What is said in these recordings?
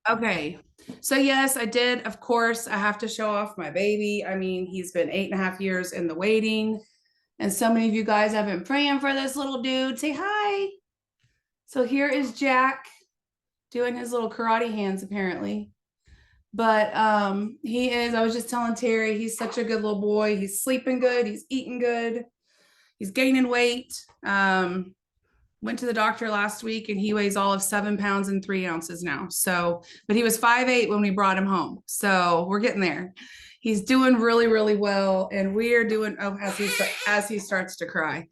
Okay. So yes, I did. Of course, I have to show off my baby. I mean, he's been 8.5 years in the waiting. And so many of you guys have been praying for this little dude. Say hi. So here is Jack doing his little karate hands, apparently. But he is, I was just telling Terry, he's such a good little boy. He's sleeping good, he's eating good, he's gaining weight. Went to the doctor last week and he weighs all of 7 pounds and 3 ounces now. So, but he was 5'8" when we brought him home. So we're getting there. He's doing really, really well. And we are doing, oh, as he starts to cry,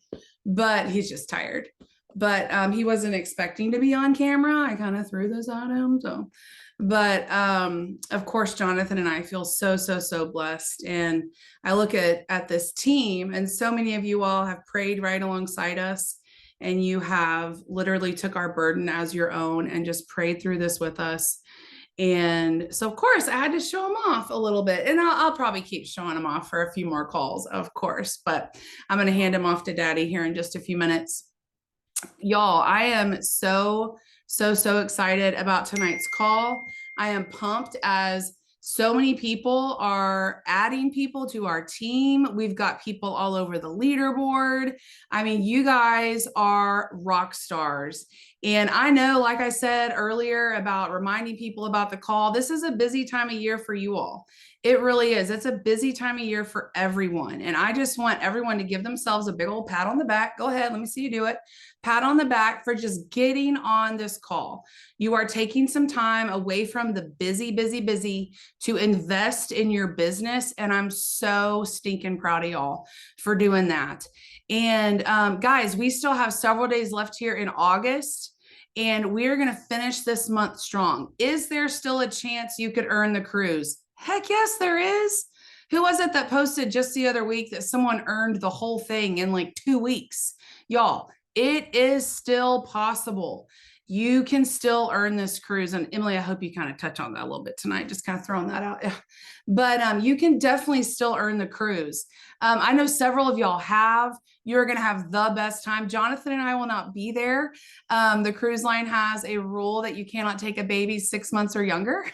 but he's just tired. But he wasn't expecting to be on camera. I kind of threw this at him. So, but of course, Jonathan and I feel so, so, so blessed. And I look at this team, and so many of you all have prayed right alongside us, and you have literally took our burden as your own and just prayed through this with us. And so, of course, I had to show him off a little bit. And I'll probably keep showing him off for a few more calls, of course. But I'm going to hand him off to Daddy here in just a few minutes. Y'all, I am so, so, so excited about tonight's call. I am pumped as so many people are adding people to our team. We've got people all over the leaderboard. I mean, you guys are rock stars. And I know, like I said earlier about reminding people about the call, this is a busy time of year for you all. It really is. It's a busy time of year for everyone. And I just want everyone to give themselves a big old pat on the back. Go ahead. Let me see you do it. Pat on the back for just getting on this call. You are taking some time away from the busy, busy, busy to invest in your business. And I'm so stinking proud of y'all for doing that. And guys, we still have several days left here in August, and we're going to finish this month strong. Is there still a chance you could earn the cruise? Heck yes, there is. Who was it that posted just the other week that someone earned the whole thing in like 2 weeks? Y'all, it is still possible. You can still earn this cruise. And Emily, I hope you kind of touch on that a little bit tonight, just kind of throwing that out. But you can definitely still earn the cruise. I know several of y'all have. You're going to have the best time. Jonathan and I will not be there. The cruise line has a rule that you cannot take a baby 6 months or younger.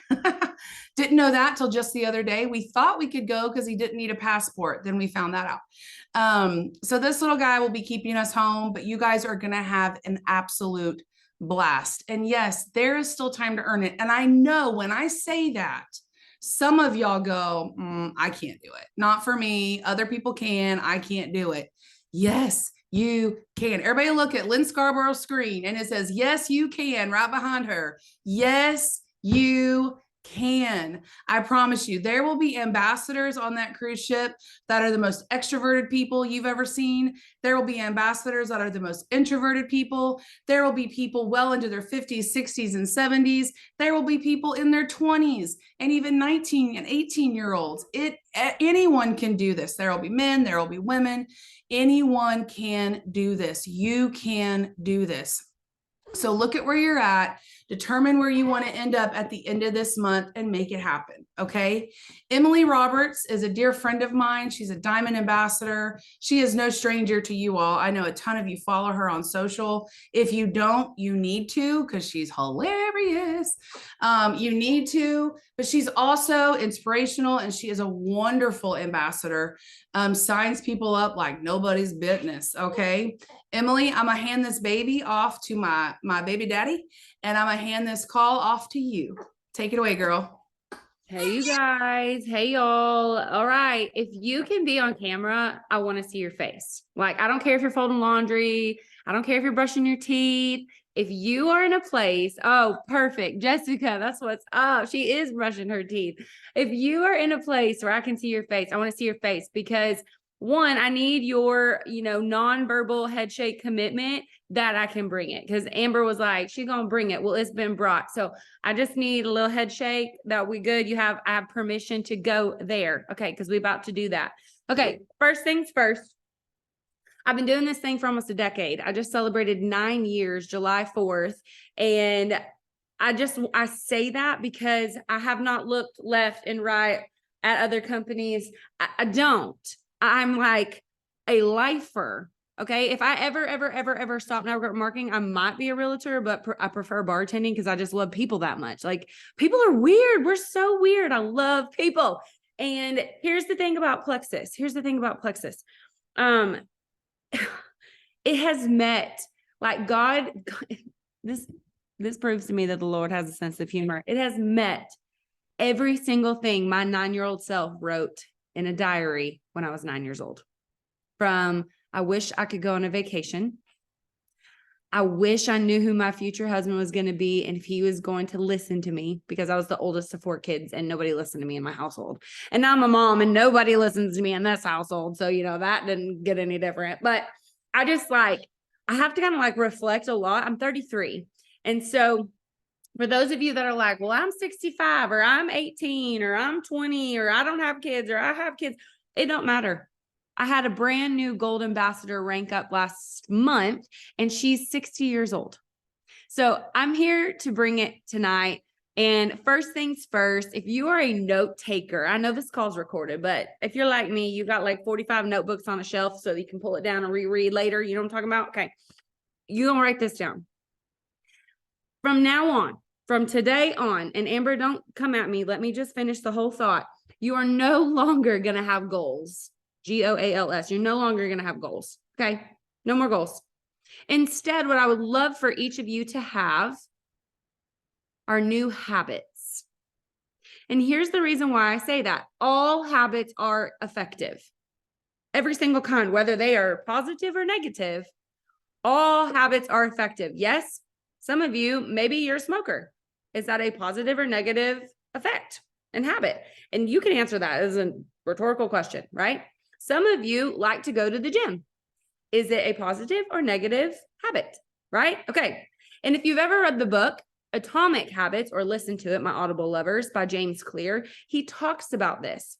Didn't know that till just the other day. We thought we could go because he didn't need a passport. Then we found that out. So this little guy will be keeping us home, but you guys are going to have an absolute blast. And yes, there is still time to earn it. And I know when I say that, some of y'all go, I can't do it. Not for me. Other people can. I can't do it. Yes, you can. Everybody look at Lynn Scarborough's screen and it says, yes, you can, right behind her. Yes, you can. I promise you, there will be ambassadors on that cruise ship that are the most extroverted people you've ever seen. There will be ambassadors that are the most introverted people. There will be people well into their 50s, 60s, and 70s. There will be people in their 20s and even 19 and 18-year-olds. Anyone can do this. There will be men, there will be women. Anyone can do this. You can do this. So look at where you're at, determine where you want to end up at the end of this month and make it happen. Okay. Emily Roberts is a dear friend of mine. She's a Diamond Ambassador. She is no stranger to you all. I know a ton of you follow her on social. If you don't, you need to, because she's hilarious. You need to, but she's also inspirational and she is a wonderful ambassador. Signs people up like nobody's business. Okay. Emily, I'm gonna hand this baby off to my baby daddy, and I'm gonna hand this call off to you. Take it away, girl. Hey, you guys. Hey, y'all. All right. If you can be on camera, I want to see your face. Like, I don't care if you're folding laundry. I don't care if you're brushing your teeth. If you are in a place, oh, perfect. Jessica, that's what's up. She is brushing her teeth. If you are in a place where I can see your face, I want to see your face because one, I need your, nonverbal head shake commitment that I can bring it. Because Amber was like, she's gonna bring it. Well, it's been brought. So I just need a little head shake. That we good. I have permission to go there. Okay, because we're about to do that. Okay, first things first. I've been doing this thing for almost a decade. I just celebrated 9 years, July 4th. And I say that because I have not looked left and right at other companies. I don't. I'm like a lifer. Okay. If I ever stop network marketing, I might be a realtor, but I prefer bartending because I just love people that much. Like people are weird. We're so weird. I love people. And here's the thing about Plexus. It has met like God, this proves to me that the Lord has a sense of humor. It has met every single thing my 9-year-old self wrote in a diary when I was 9 years old. From I wish I could go on a vacation. I wish I knew who my future husband was going to be and if he was going to listen to me, because I was the oldest of 4 kids and nobody listened to me in my household. And now I'm a mom and nobody listens to me in this household. So, that didn't get any different. But I just I have to kind of reflect a lot. I'm 33. And so for those of you that are like, well, I'm 65 or I'm 18 or I'm 20 or I don't have kids or I have kids, it don't matter. I had a brand new gold ambassador rank up last month and she's 60 years old. So I'm here to bring it tonight. And first things first, if you are a note taker, I know this call's recorded, but if you're like me, you got 45 notebooks on a shelf so you can pull it down and reread later. You know what I'm talking about? Okay. You're going to write this down. From now on, from today on, and Amber, don't come at me. Let me just finish the whole thought. You are no longer going to have goals. GOALS. You're no longer going to have goals. Okay. No more goals. Instead, what I would love for each of you to have are new habits. And here's the reason why I say that. All habits are effective. Every single kind, whether they are positive or negative, all habits are effective. Yes, some of you, maybe you're a smoker. Is that a positive or negative effect and habit? And you can answer that as a rhetorical question, right? Some of you like to go to the gym. Is it a positive or negative habit, right? Okay. And if you've ever read the book, Atomic Habits, or listened to it, My Audible Lovers by James Clear, he talks about this.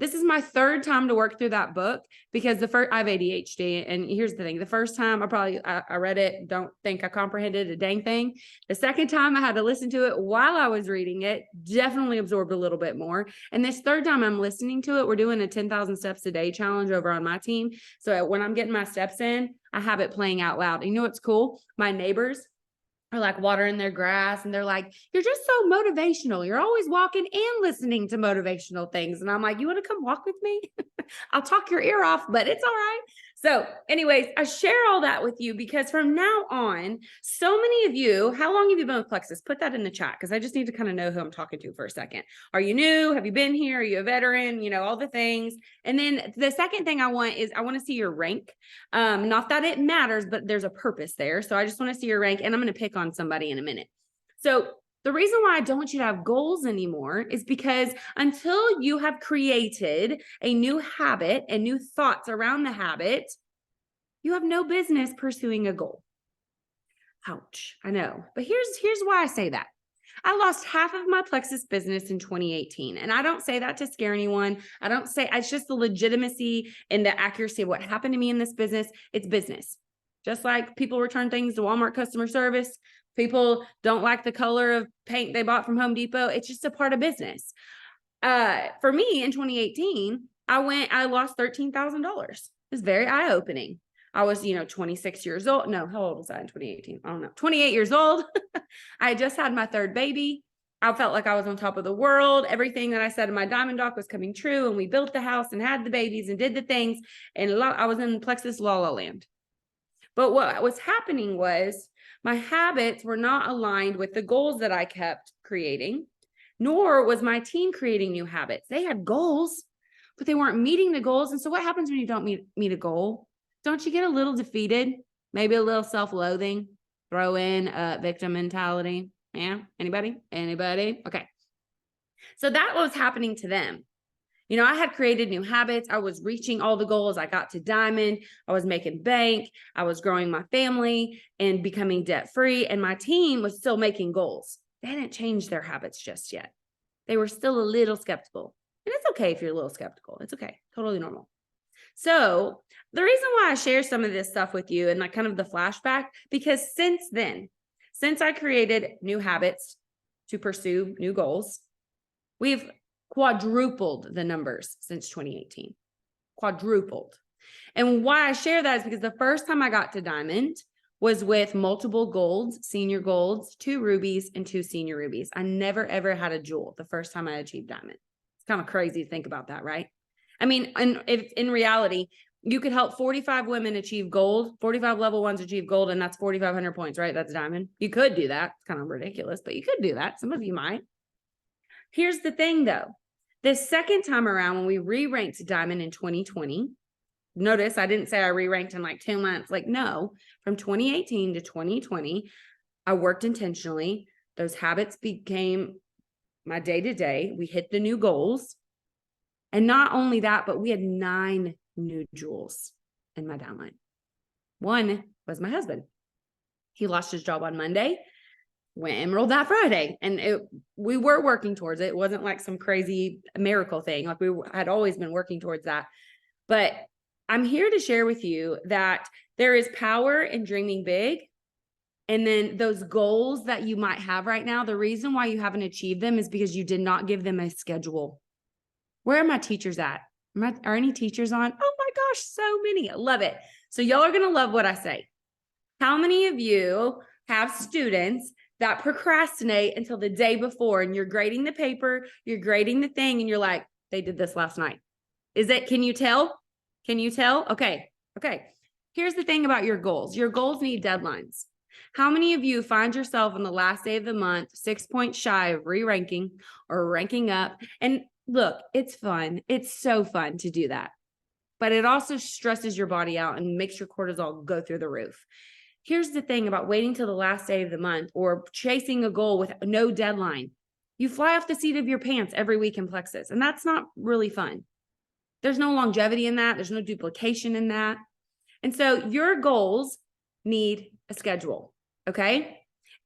This is my 3rd time to work through that book because I have ADHD. And here's the thing. The first time I read it, don't think I comprehended a dang thing. The second time I had to listen to it while I was reading it, definitely absorbed a little bit more. And this 3rd time I'm listening to it, we're doing a 10,000 steps a day challenge over on my team. So when I'm getting my steps in, I have it playing out loud. And you know what's cool? My neighbors are watering their grass and they're like, you're just so motivational. You're always walking and listening to motivational things. And I'm like, you want to come walk with me? I'll talk your ear off, but it's all right. So anyways, I share all that with you because from now on, so many of you, how long have you been with Plexus? Put that in the chat because I just need to kind of know who I'm talking to for a second. Are you new? Have you been here? Are you a veteran? All the things. And then the second thing I want to see your rank. Not that it matters, but there's a purpose there. So I just want to see your rank and I'm going to pick on somebody in a minute. So the reason why I don't want you to have goals anymore is because until you have created a new habit and new thoughts around the habit, you have no business pursuing a goal. Ouch, I know. But here's why I say that. I lost half of my Plexus business in 2018. And I don't say that to scare anyone. I don't say it's just the legitimacy and the accuracy of what happened to me in this business. It's business. Just like people return things to Walmart customer service. People don't like the color of paint they bought from Home Depot. It's just a part of business. For me in 2018, I lost $13,000. It was very eye-opening. I was, 26 years old. No, how old was I in 2018? I don't know. 28 years old. I had just had my 3rd baby. I felt like I was on top of the world. Everything that I said in my Diamond Doc was coming true. And we built the house and had the babies and did the things. And I was in Plexus La La Land. But what was happening was my habits were not aligned with the goals that I kept creating, nor was my team creating new habits. They had goals, but they weren't meeting the goals. And so what happens when you don't meet a goal? Don't you get a little defeated? Maybe a little self-loathing? Throw in victim mentality. Yeah. Anybody? Okay. So that was happening to them. I had created new habits. I was reaching all the goals. I got to Diamond. I was making bank. I was growing my family and becoming debt-free. And my team was still making goals. They hadn't changed their habits just yet. They were still a little skeptical. And it's okay if you're a little skeptical. It's okay. Totally normal. So the reason why I share some of this stuff with you and kind of the flashback, because since I created new habits to pursue new goals, we've quadrupled the numbers since 2018. Quadrupled. And why I share that is because the first time I got to diamond was with multiple golds, senior golds, 2 rubies, and 2 senior rubies. I never, ever had a jewel the first time I achieved diamond. It's kind of crazy to think about that, right? I mean, and if in reality, you could help 45 women achieve gold, 45 level ones achieve gold, and that's 4,500 points, right? That's diamond. You could do that. It's kind of ridiculous, but you could do that. Some of you might. Here's the thing though. The second time around, when we re-ranked diamond in 2020, notice I didn't say I re-ranked in like 2 months. Like, no, from 2018 to 2020, I worked intentionally. Those habits became my day-to-day. We hit the new goals. And not only that, but we had 9 new jewels in my downline. One was my husband. He lost his job on Monday, went emerald that Friday. And we were working towards it. It wasn't like some crazy miracle thing. Like we had always been working towards that. But I'm here to share with you that there is power in dreaming big. And then those goals that you might have right now, the reason why you haven't achieved them is because you did not give them a schedule. Where are my teachers at? Are any teachers on? Oh my gosh, so many. I love it. So y'all are going to love what I say. How many of you have students that procrastinate until the day before and you're grading the paper, you're grading the thing, and you're like, they did this last night? Can you tell? Can you tell? Okay. Here's the thing about your goals. Your goals need deadlines. How many of you find yourself on the last day of the month, 6 points shy of re-ranking or ranking up? And look, it's fun. It's so fun to do that. But it also stresses your body out and makes your cortisol go through the roof. Here's the thing about waiting till the last day of the month or chasing a goal with no deadline. You fly off the seat of your pants every week in Plexus, and that's not really fun. There's no longevity in that. There's no duplication in that. And so your goals need a schedule, okay?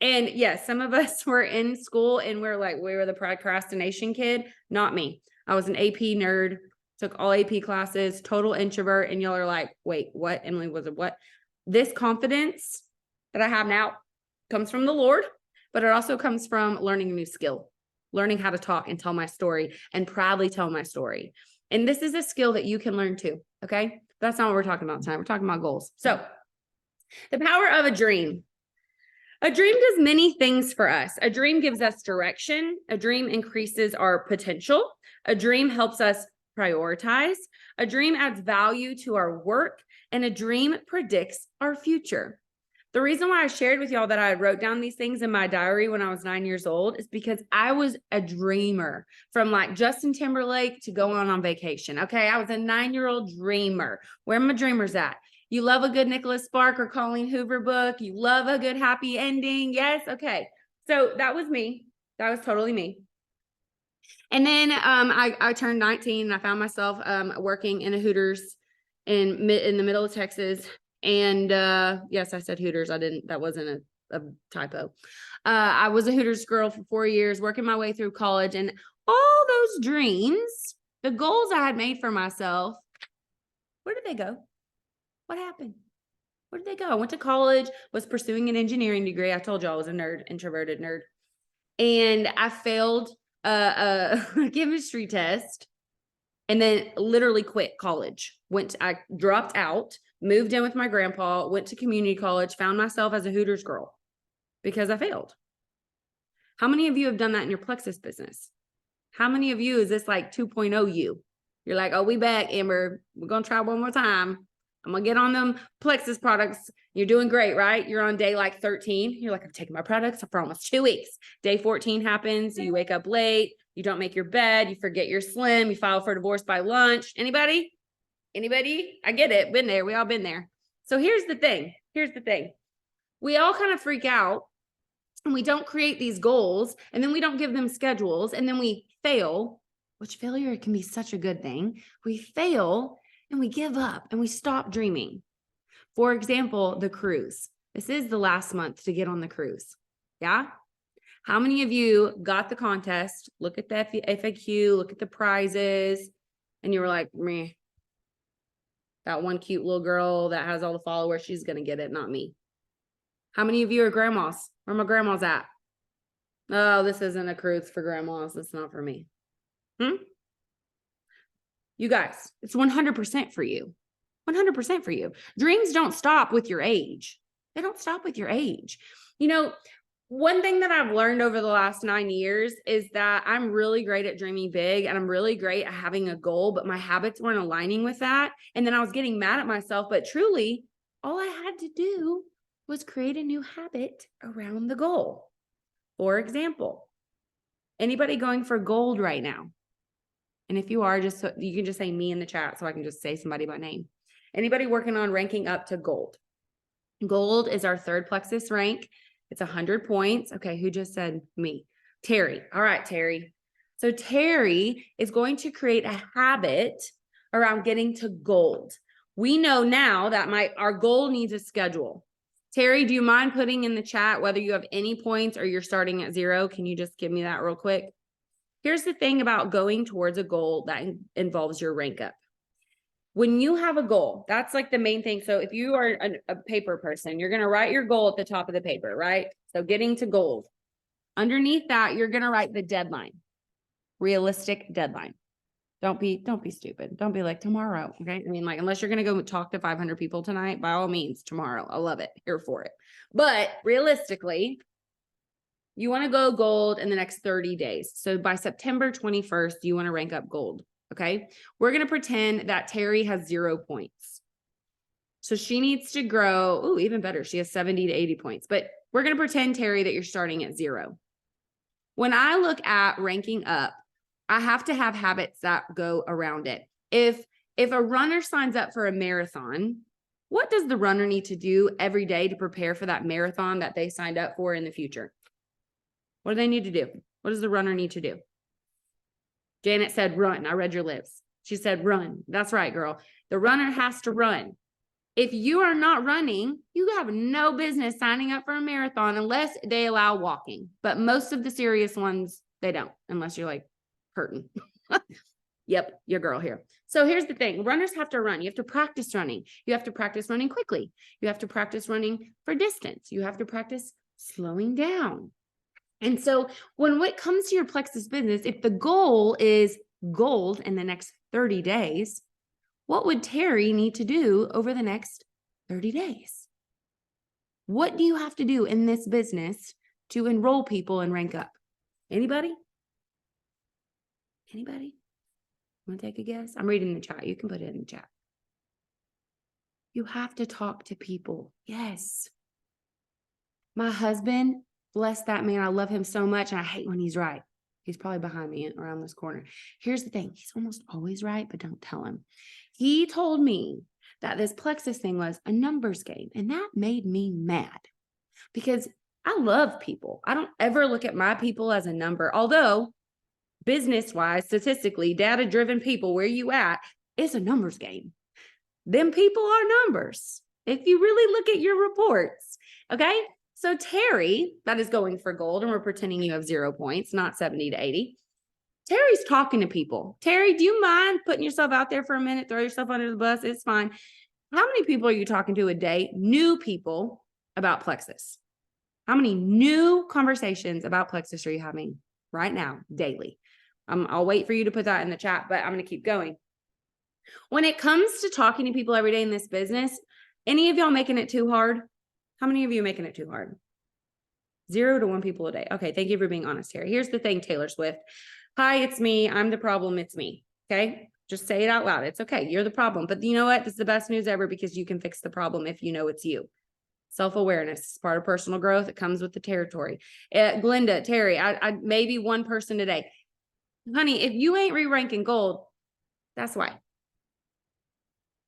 And yes, some of us were in school and we were the procrastination kid. Not me. I was an AP nerd, took all AP classes, total introvert. And y'all are like, wait, what? Emily was a what? This confidence that I have now comes from the Lord, but it also comes from learning a new skill, learning how to talk and tell my story and proudly tell my story. And this is a skill that you can learn too, okay? That's not what we're talking about tonight. We're talking about goals. So the power of a dream. A dream does many things for us. A dream gives us direction. A dream increases our potential. A dream helps us prioritize. A dream adds value to our work. And a dream predicts our future. The reason why I shared with y'all that I wrote down these things in my diary when I was 9 years old is because I was a dreamer, from like Justin Timberlake to going on vacation. Okay, I was a 9-year-old dreamer. Where are my dreamers at? You love a good Nicholas Spark or Colleen Hoover book. You love a good happy ending. Yes. Okay. So that was me. That was totally me. And then I turned 19 and I found myself working in a Hooters in the middle of Texas. And yes, I said Hooters. That wasn't a typo. I was a Hooters girl for 4 years, working my way through college, and all those dreams, the goals I had made for myself, where did they go? What happened? Where did they go? I went to college, was pursuing an engineering degree. I told you I was a nerd, introverted nerd. And I failed a chemistry test and then literally quit college. I dropped out, moved in with my grandpa, went to community college, found myself as a Hooters girl because I failed. How many of you have done that in your Plexus business? How many of you is this like 2.0 you? You're like, oh, we back, Amber. We're going to try one more time. I'm going to get on them Plexus products. You're doing great, right? You're on day like 13. You're like, I'm taking my products for almost 2 weeks. Day 14 happens. You wake up late. You don't make your bed. You forget you're slim. You file for divorce by lunch. Anybody? I get it. Been there. We all been there. So here's the thing. We all kind of freak out and we don't create these goals, and then we don't give them schedules, and then we fail, which failure can be such a good thing. We fail and we give up and we stop dreaming. For example, the cruise. This is the last month to get on the cruise. Yeah. How many of you got the contest? Look at the FAQ, look at the prizes, and you were like, meh, that one cute little girl that has all the followers, she's going to get it, not me. How many of you are grandmas? Where my grandma's at? Oh, this isn't a cruise for grandmas. It's not for me. You guys, it's 100% for you. 100% for you. Dreams don't stop with your age. They don't stop with your age. You know, one thing that I've learned over the last 9 years is that I'm really great at dreaming big and I'm really great at having a goal, but my habits weren't aligning with that. And then I was getting mad at myself, but truly all I had to do was create a new habit around the goal. For example, anybody going for gold right now? And if you are, just so you can just say me in the chat so I can just say somebody by name. Anybody working on ranking up to gold? Gold is our third plexus rank. It's 100 points. Okay, who just said me? Terry. All right, Terry. So Terry is going to create a habit around getting to gold. We know now that our goal needs a schedule. Terry, do you mind putting in the chat whether you have any points or you're starting at 0? Can you just give me that real quick? Here's the thing about going towards a goal that involves your rank up. When you have a goal, that's like the main thing. So if you are a paper person, you're going to write your goal at the top of the paper, right? So getting to gold. Underneath that, you're going to write the deadline, realistic deadline. Don't be stupid. Don't be like tomorrow. Okay. I mean, like, unless you're going to go talk to 500 people tonight, by all means, tomorrow. I love it. Here for it. But realistically, you want to go gold in the next 30 days. So by September 21st, you want to rank up gold. Okay. We're going to pretend that Terry has 0 points. So she needs to grow. Oh, even better. She has 70 to 80 points, but we're going to pretend, Terry, that you're starting at 0. When I look at ranking up, I have to have habits that go around it. If a runner signs up for a marathon, what does the runner need to do every day to prepare for that marathon that they signed up for in the future? What do they need to do? What does the runner need to do? Janet said, run. I read your lips. She said, run. That's right, girl. The runner has to run. If you are not running, you have no business signing up for a marathon unless they allow walking. But most of the serious ones, they don't, unless you're like hurting. Yep, your girl here. So here's the thing. Runners have to run. You have to practice running. You have to practice running quickly. You have to practice running for distance. You have to practice slowing down. And so when it comes to your plexus business, if the goal is gold in the next 30 days, what would Terry need to do over the next 30 days? What do you have to do in this business to enroll people and rank up? Anybody? Anybody? Want to take a guess? I'm reading the chat. You can put it in the chat. You have to talk to people. Yes. My husband, bless that man. I love him so much. And I hate when he's right. He's probably behind me around this corner. Here's the thing. He's almost always right, but don't tell him. He told me that this plexus thing was a numbers game. And that made me mad because I love people. I don't ever look at my people as a number. Although business-wise, statistically, data-driven people, where you at, it's a numbers game. Them people are numbers. If you really look at your reports, okay? So Terry, that is going for gold, and we're pretending you have 0 points, not 70 to 80. Terry's talking to people. Terry, do you mind putting yourself out there for a minute? Throw yourself under the bus. It's fine. How many people are you talking to a day? New people about plexus. How many new conversations about plexus are you having right now, daily? I'll wait for you to put that in the chat, but I'm going to keep going. When it comes to talking to people every day in this business, any of y'all making it too hard? How many of you are making it too hard? 0 to 1 people a day. Okay, thank you for being honest here. Here's the thing, Taylor Swift. Hi, it's me. I'm the problem. It's me. Okay, just say it out loud. It's okay. You're the problem. But you know what? This is the best news ever because you can fix the problem if you know it's you. Self-awareness is part of personal growth. It comes with the territory. Glenda, Terry, I maybe one person today. Honey, if you ain't re-ranking gold, that's why.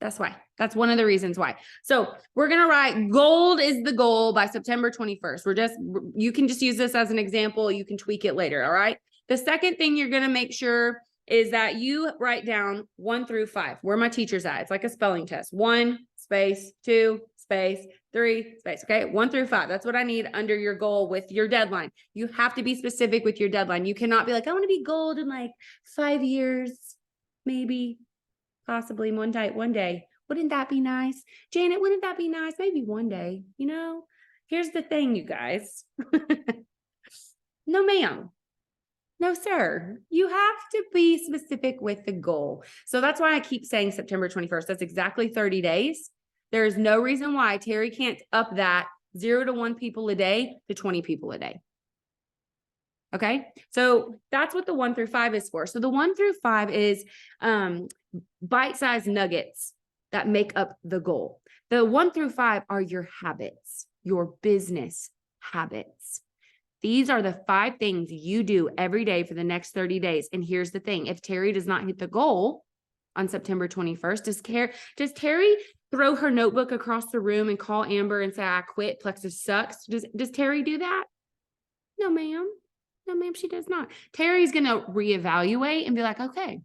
That's why. That's one of the reasons why. So we're going to write gold is the goal by September 21st. You can just use this as an example. You can tweak it later. All right. The second thing you're going to make sure is that you write down 1 through 5, where my teacher's at. It's like a spelling test. 1 space, 2 space, 3 space. Okay. 1 through 5. That's what I need under your goal with your deadline. You have to be specific with your deadline. You cannot be like, I want to be gold in like 5 years, maybe. Possibly one day. Wouldn't that be nice? Janet, wouldn't that be nice? Maybe one day, you know? Here's the thing, you guys. No, ma'am. No, sir. You have to be specific with the goal. So that's why I keep saying September 21st. That's exactly 30 days. There is no reason why Terry can't up that 0 to 1 people a day to 20 people a day. Okay. So that's what the 1 through 5 is for. So the 1 through 5 is bite-sized nuggets that make up the goal. The 1 through 5 are your habits, your business habits. These are the 5 things you do every day for the next 30 days. And here's the thing. If Terry does not hit the goal on September 21st, does Terry throw her notebook across the room and call Amber and say, I quit, Plexus sucks? Does Terry do that? No, ma'am. No, ma'am, she does not. Terry's going to reevaluate and be like, okay,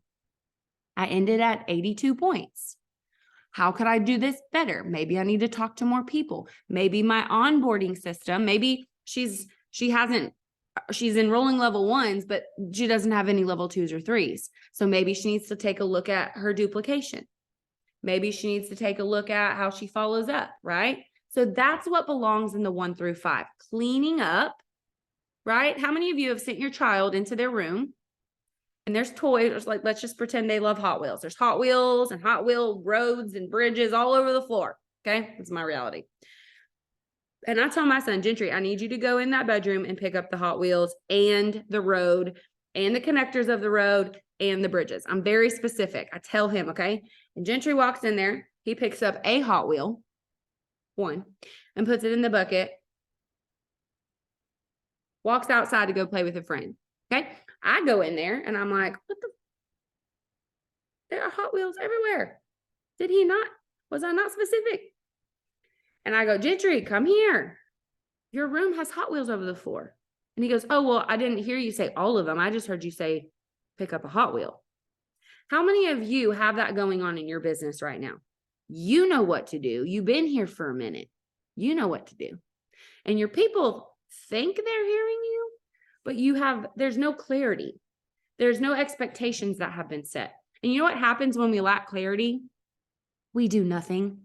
I ended at 82 points. How could I do this better? Maybe I need to talk to more people. Maybe my onboarding system, maybe she's enrolling level 1s, but she doesn't have any level 2s or 3s. So maybe she needs to take a look at her duplication. Maybe she needs to take a look at how she follows up, right? So that's what belongs in the 1 through 5. Cleaning up, right? How many of you have sent your child into their room and there's toys, like, let's just pretend they love Hot Wheels. There's Hot Wheels and Hot Wheel roads and bridges all over the floor. Okay. That's my reality. And I tell my son, Gentry, I need you to go in that bedroom and pick up the Hot Wheels and the road and the connectors of the road and the bridges. I'm very specific. I tell him, okay. And Gentry walks in there. He picks up a Hot Wheel, one, and puts it in the bucket. Walks outside to go play with a friend. Okay. I go in there and I'm like, there are Hot Wheels everywhere. Did he not? Was I not specific? And I go, Gentry, come here. Your room has Hot Wheels over the floor. And he goes, oh, well, I didn't hear you say all of them. I just heard you say, pick up a Hot Wheel. How many of you have that going on in your business right now? You know what to do. You've been here for a minute. You know what to do. And your people think they're hearing you, but there's no clarity. There's no expectations that have been set. And you know what happens when we lack clarity? We do nothing.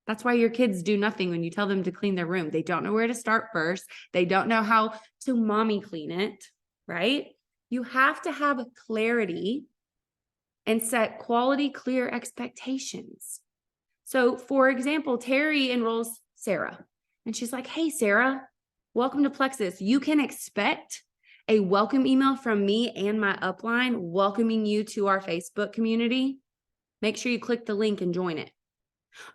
That's why your kids do nothing when you tell them to clean their room. They don't know where to start first. They don't know how to mommy clean it, right? You have to have clarity and set quality, clear expectations. So for example, Terry enrolls Sarah and she's like, hey, Sarah, welcome to Plexus. You can expect a welcome email from me and my upline welcoming you to our Facebook community. Make sure you click the link and join it.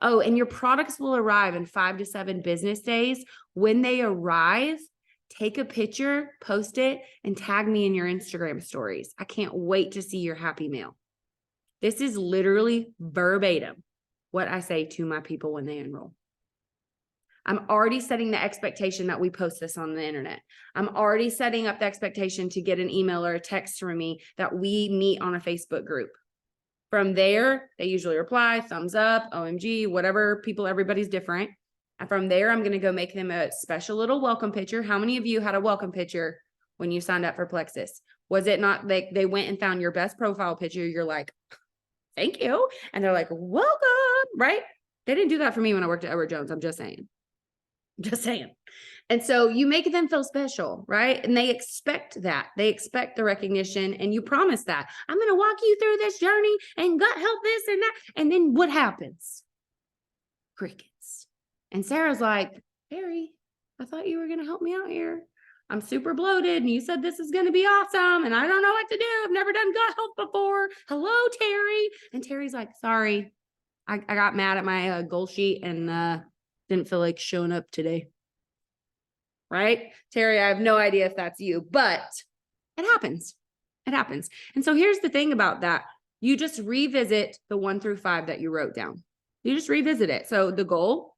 Oh, and your products will arrive in 5 to 7 business days. When they arrive, take a picture, post it, and tag me in your Instagram stories. I can't wait to see your happy mail. This is literally verbatim what I say to my people when they enroll. I'm already setting the expectation that we post this on the internet. I'm already setting up the expectation to get an email or a text from me that we meet on a Facebook group. From there, they usually reply, thumbs up, OMG, whatever, everybody's different. And from there, I'm going to go make them a special little welcome picture. How many of you had a welcome picture when you signed up for Plexus? Was it not like they went and found your best profile picture? You're like, thank you. And they're like, welcome, right? They didn't do that for me when I worked at Edward Jones. I'm just saying. Just saying. And so you make them feel special, right? And they expect that. They expect the recognition, and you promise that. I'm going to walk you through this journey and gut help this and that. And then what happens? Crickets. And Sarah's like, Harry, I thought you were going to help me out here. I'm super bloated and you said this is going to be awesome and I don't know what to do. I've never done gut help before. Hello, Terry. And Terry's like, sorry, I got mad at my goal sheet and didn't feel like showing up today. Right? Terry, I have no idea if that's you, but it happens. It happens. And so here's the thing about that. You just revisit the 1 through 5 that you wrote down. You just revisit it. So the goal,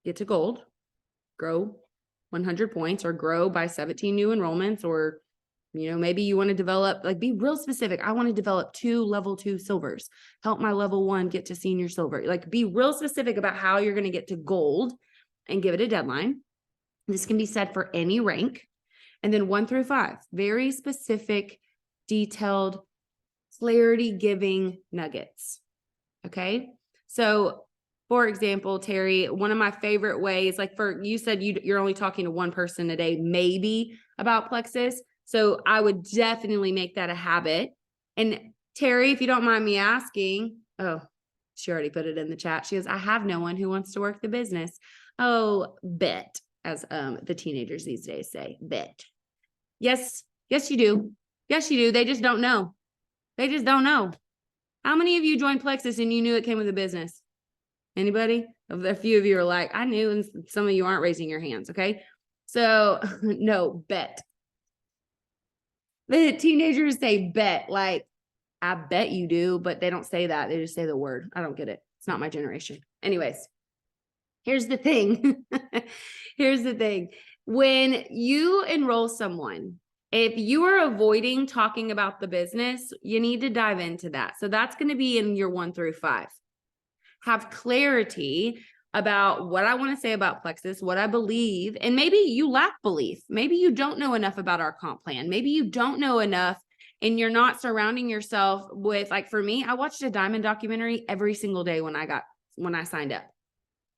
get to gold, grow 100 points or grow by 17 new enrollments, or, maybe you want to develop, be real specific. I want to develop 2 level 2 silvers, help my level 1 get to senior silver. Be real specific about how you're going to get to gold and give it a deadline. This can be said for any rank. And then 1 through 5, very specific, detailed, clarity giving nuggets. Okay. So for example, Terry, one of my favorite ways, you said you're only talking to one person a day, maybe about Plexus. So I would definitely make that a habit. And Terry, if you don't mind me asking, oh, she already put it in the chat. She goes, I have no one who wants to work the business. Oh, bet, as the teenagers these days say, bet. Yes, yes, you do. Yes, you do. They just don't know. They just don't know. How many of you joined Plexus and you knew it came with a business? Anybody? A few of you are like, I knew, and some of you aren't raising your hands. Okay. So no, bet. The teenagers say bet, like, I bet you do, but they don't say that. They just say the word. I don't get it. It's not my generation. Anyways, here's the thing. Here's the thing. When you enroll someone, if you are avoiding talking about the business, you need to dive into that. So that's going to be in your 1 through 5. Have clarity about what I want to say about Plexus, what I believe, and maybe you lack belief. Maybe you don't know enough about our comp plan. Maybe you don't know enough and you're not surrounding yourself with, like for me, I watched a Diamond documentary every single day when I signed up.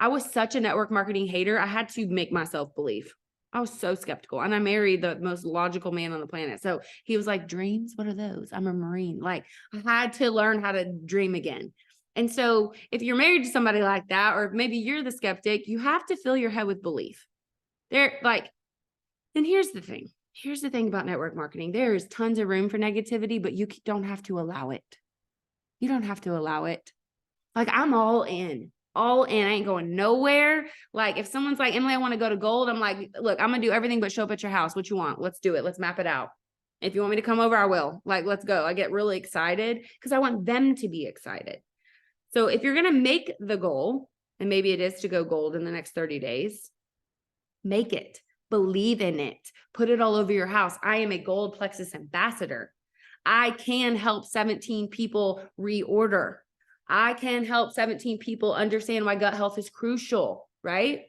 I was such a network marketing hater. I had to make myself believe. I was so skeptical. And I married the most logical man on the planet. So he was like, dreams, what are those? I'm a Marine. Like I had to learn how to dream again. And so if you're married to somebody like that, or maybe you're the skeptic, you have to fill your head with belief. And here's the thing. Here's the thing about network marketing. There is tons of room for negativity, but you don't have to allow it. You don't have to allow it. Like I'm all in. I ain't going nowhere. Like if someone's like, Emily, I want to go to gold. I'm like, look, I'm going to do everything but show up at your house. What you want? Let's do it. Let's map it out. If you want me to come over, I will. Like, let's go. I get really excited because I want them to be excited. So if you're going to make the goal, and maybe it is to go gold in the next 30 days, make it. Believe in it. Put it all over your house. I am a Gold Plexus ambassador. I can help 17 people reorder. I can help 17 people understand why gut health is crucial, right?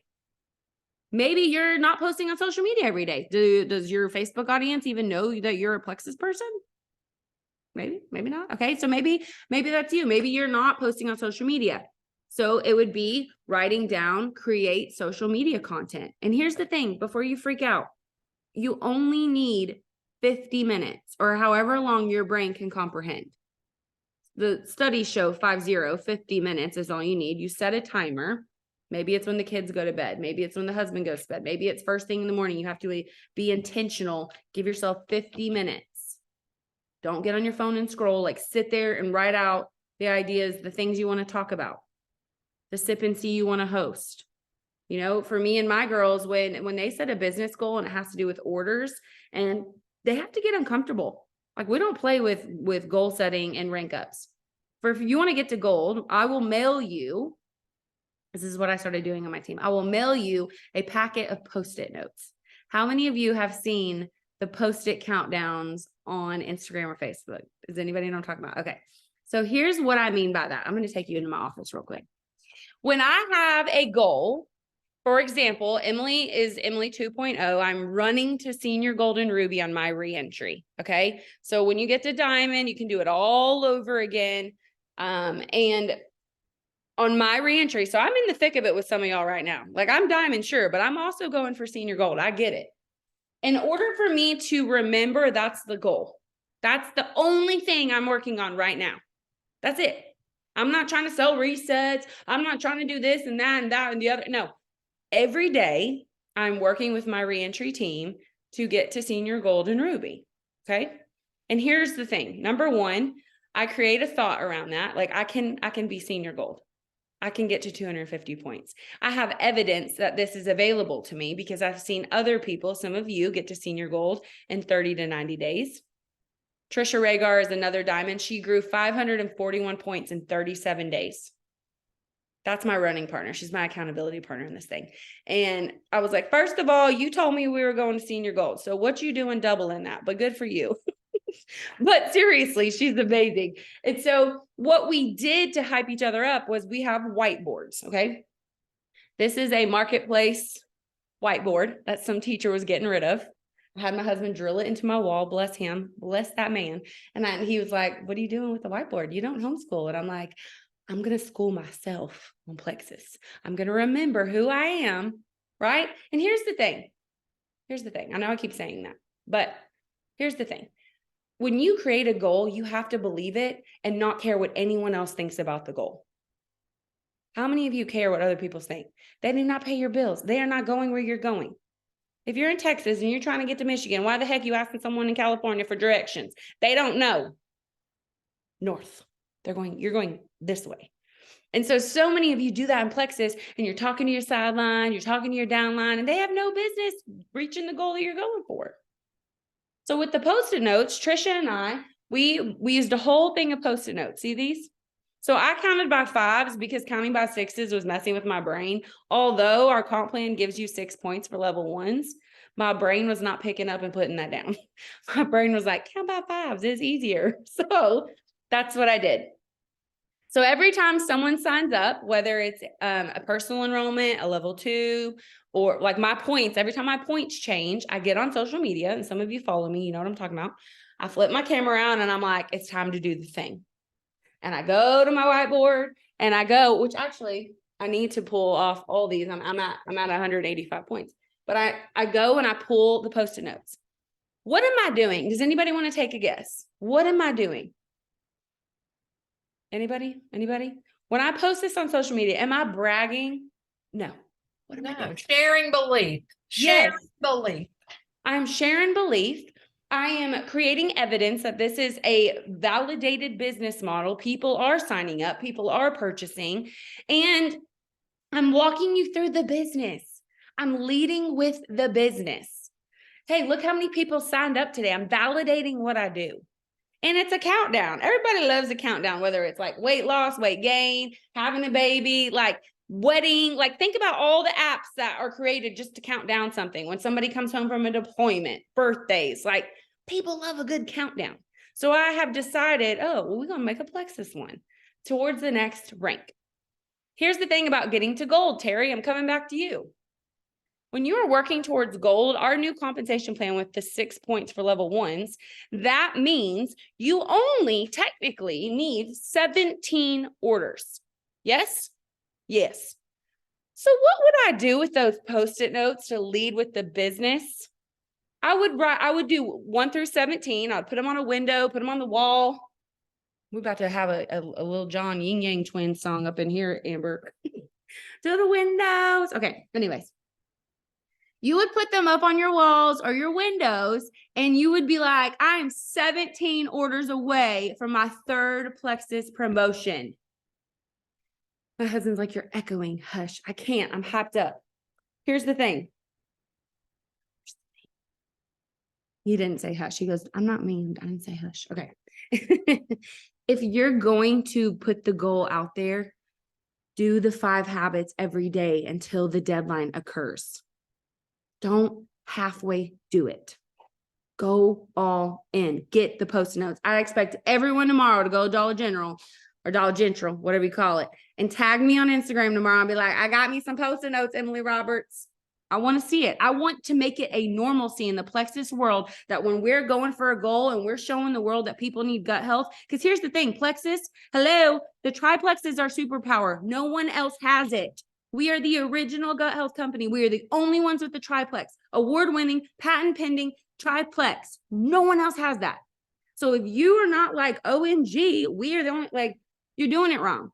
Maybe you're not posting on social media every day. Does your Facebook audience even know that you're a Plexus person? Maybe not. Okay. So maybe that's you. Maybe you're not posting on social media. So it would be writing down, create social media content. And here's the thing, before you freak out, you only need 50 minutes or however long your brain can comprehend. The studies show 50 minutes is all you need. You set a timer. Maybe it's when the kids go to bed. Maybe it's when the husband goes to bed. Maybe it's first thing in the morning. You have to be intentional. Give yourself 50 minutes. Don't get on your phone and scroll. Like sit there and write out the ideas, the things you want to talk about, the sip and see you want to host. You know, for me and my girls, when they set a business goal and it has to do with orders, and they have to get uncomfortable. Like we don't play with goal setting and rank ups. For if you want to get to gold, I will mail you. This is what I started doing on my team. I will mail you a packet of Post-it notes. How many of you have seen the Post-it countdowns on Instagram or Facebook? Does anybody know what I'm talking about? Okay. So here's what I mean by that. I'm going to take you into my office real quick. When I have a goal, for example, Emily is Emily 2.0. I'm running to senior gold and ruby on my reentry. Okay. So when you get to diamond, you can do it all over again. And on my reentry, so I'm in the thick of it with some of y'all right now. Like I'm diamond, sure, but I'm also going for senior gold. I get it. In order for me to remember, that's the goal. That's the only thing I'm working on right now. That's it. I'm not trying to sell resets. I'm not trying to do this and that and that and the other. No. Every day I'm working with my reentry team to get to senior gold and ruby. Okay. And here's the thing. Number one, I create a thought around that. Like I can be senior gold. I can get to 250 points. I have evidence that this is available to me because I've seen other people, some of you, get to senior gold in 30 to 90 days. Trisha Rhaegar is another diamond. She grew 541 points in 37 days. That's my running partner. She's my accountability partner in this thing. And I was like, first of all, you told me we were going to senior gold. So what you doing doubling that? But good for you. But seriously, she's amazing. And so what we did to hype each other up was we have whiteboards. Okay. This is a marketplace whiteboard that some teacher was getting rid of. I had my husband drill it into my wall. Bless him. Bless that man. And he was like, what are you doing with the whiteboard? You don't homeschool. And I'm like, I'm going to school myself on Plexus. I'm going to remember who I am. Right. And here's the thing. I know I keep saying that, but Here's the thing. When you create a goal, you have to believe it and not care what anyone else thinks about the goal. How many of you care what other people think? They do not pay your bills. They are not going where you're going. If you're in Texas and you're trying to get to Michigan, why the heck are you asking someone in California for directions? They don't know. North. You're going this way. And so many of you do that in Plexus, and you're talking to your sideline, you're talking to your downline, and they have no business reaching the goal that you're going for. So with the Post-it notes, Trisha and I, we used a whole thing of Post-it notes. See these? So I counted by 5s because counting by 6s was messing with my brain. Although our comp plan gives you 6 points for level 1s, my brain was not picking up and putting that down. My brain was like, count by 5s, it's easier. So that's what I did. So every time someone signs up, whether it's a personal enrollment, a level 2, or like my points, every time my points change, I get on social media, and some of you follow me, you know what I'm talking about. I flip my camera around and I'm like, it's time to do the thing. And I go to my whiteboard and I go, which actually I need to pull off all these. I'm at 185 points, but I go and I pull the Post-it notes. What am I doing? Does anybody want to take a guess? What am I doing? Anybody? When I post this on social media, am I bragging? No. What am I doing? Sharing belief. Yes. Belief. I'm sharing belief. I am creating evidence that this is a validated business model. People are signing up. People are purchasing. And I'm walking you through the business. I'm leading with the business. Hey, look how many people signed up today. I'm validating what I do. And it's a countdown. Everybody loves a countdown, whether it's like weight loss, weight gain, having a baby, like wedding. Like think about all the apps that are created just to count down something. When somebody comes home from a deployment, birthdays, like people love a good countdown. So I have decided, we're going to make a Plexus one towards the next rank. Here's the thing about getting to gold, Terry. I'm coming back to you. When you are working towards gold, our new compensation plan with the 6 points for level 1s, that means you only technically need 17 orders. Yes? Yes. So what would I do with those Post-it notes to lead with the business? I would do 1 through 17. I'd put them on a window, put them on the wall. We're about to have a little John Yin Yang Twin song up in here, Amber. To the windows. Okay, anyways. You would put them up on your walls or your windows, and you would be like, I'm 17 orders away from my 3rd Plexus promotion. My husband's like, you're echoing. Hush, I can't. I'm hyped up. Here's the thing. He didn't say hush. He goes, I'm not mean. I didn't say hush. Okay. If you're going to put the goal out there, do the 5 habits every day until the deadline occurs. Don't halfway do it. Go all in. Get the Post-it notes. I expect everyone tomorrow to go to Dollar General or Dollar General, whatever you call it, and tag me on Instagram tomorrow and be like, I got me some Post-it notes, Emily Roberts. I want to see it. I want to make it a normalcy in the Plexus world that when we're going for a goal and we're showing the world that people need gut health, because here's the thing, Plexus, hello, the triplex is our superpower. No one else has it. We are the original gut health company. We are the only ones with the triplex, award-winning, patent-pending triplex. No one else has that. So if you are not like, OMG, we are the only, like, you're doing it wrong.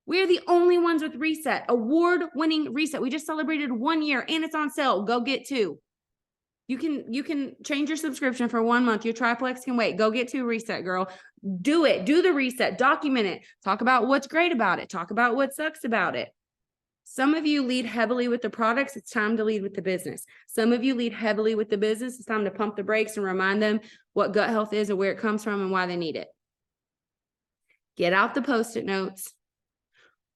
We are the only ones with Reset, award-winning Reset. We just celebrated 1 year and it's on sale. Go get 2. You can change your subscription for 1 month. Your triplex can wait. Go get 2 Reset, girl. Do it. Do the Reset. Document it. Talk about what's great about it. Talk about what sucks about it. Some of you lead heavily with the products. It's time to lead with the business. Some of you lead heavily with the business. It's time to pump the brakes and remind them what gut health is and where it comes from and why they need it. Get out the Post-it notes.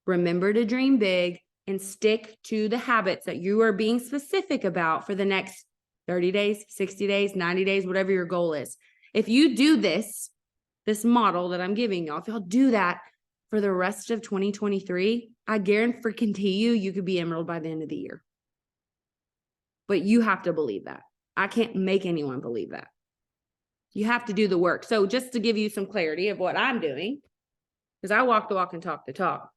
Remember to dream big and stick to the habits that you are being specific about for the next 30 days, 60 days, 90 days, whatever your goal is. If you do this model that I'm giving y'all, if y'all do that for the rest of 2023, I guarantee you could be Emerald by the end of the year. But you have to believe that. I can't make anyone believe that. You have to do the work. So just to give you some clarity of what I'm doing, because I walk the walk and talk the talk,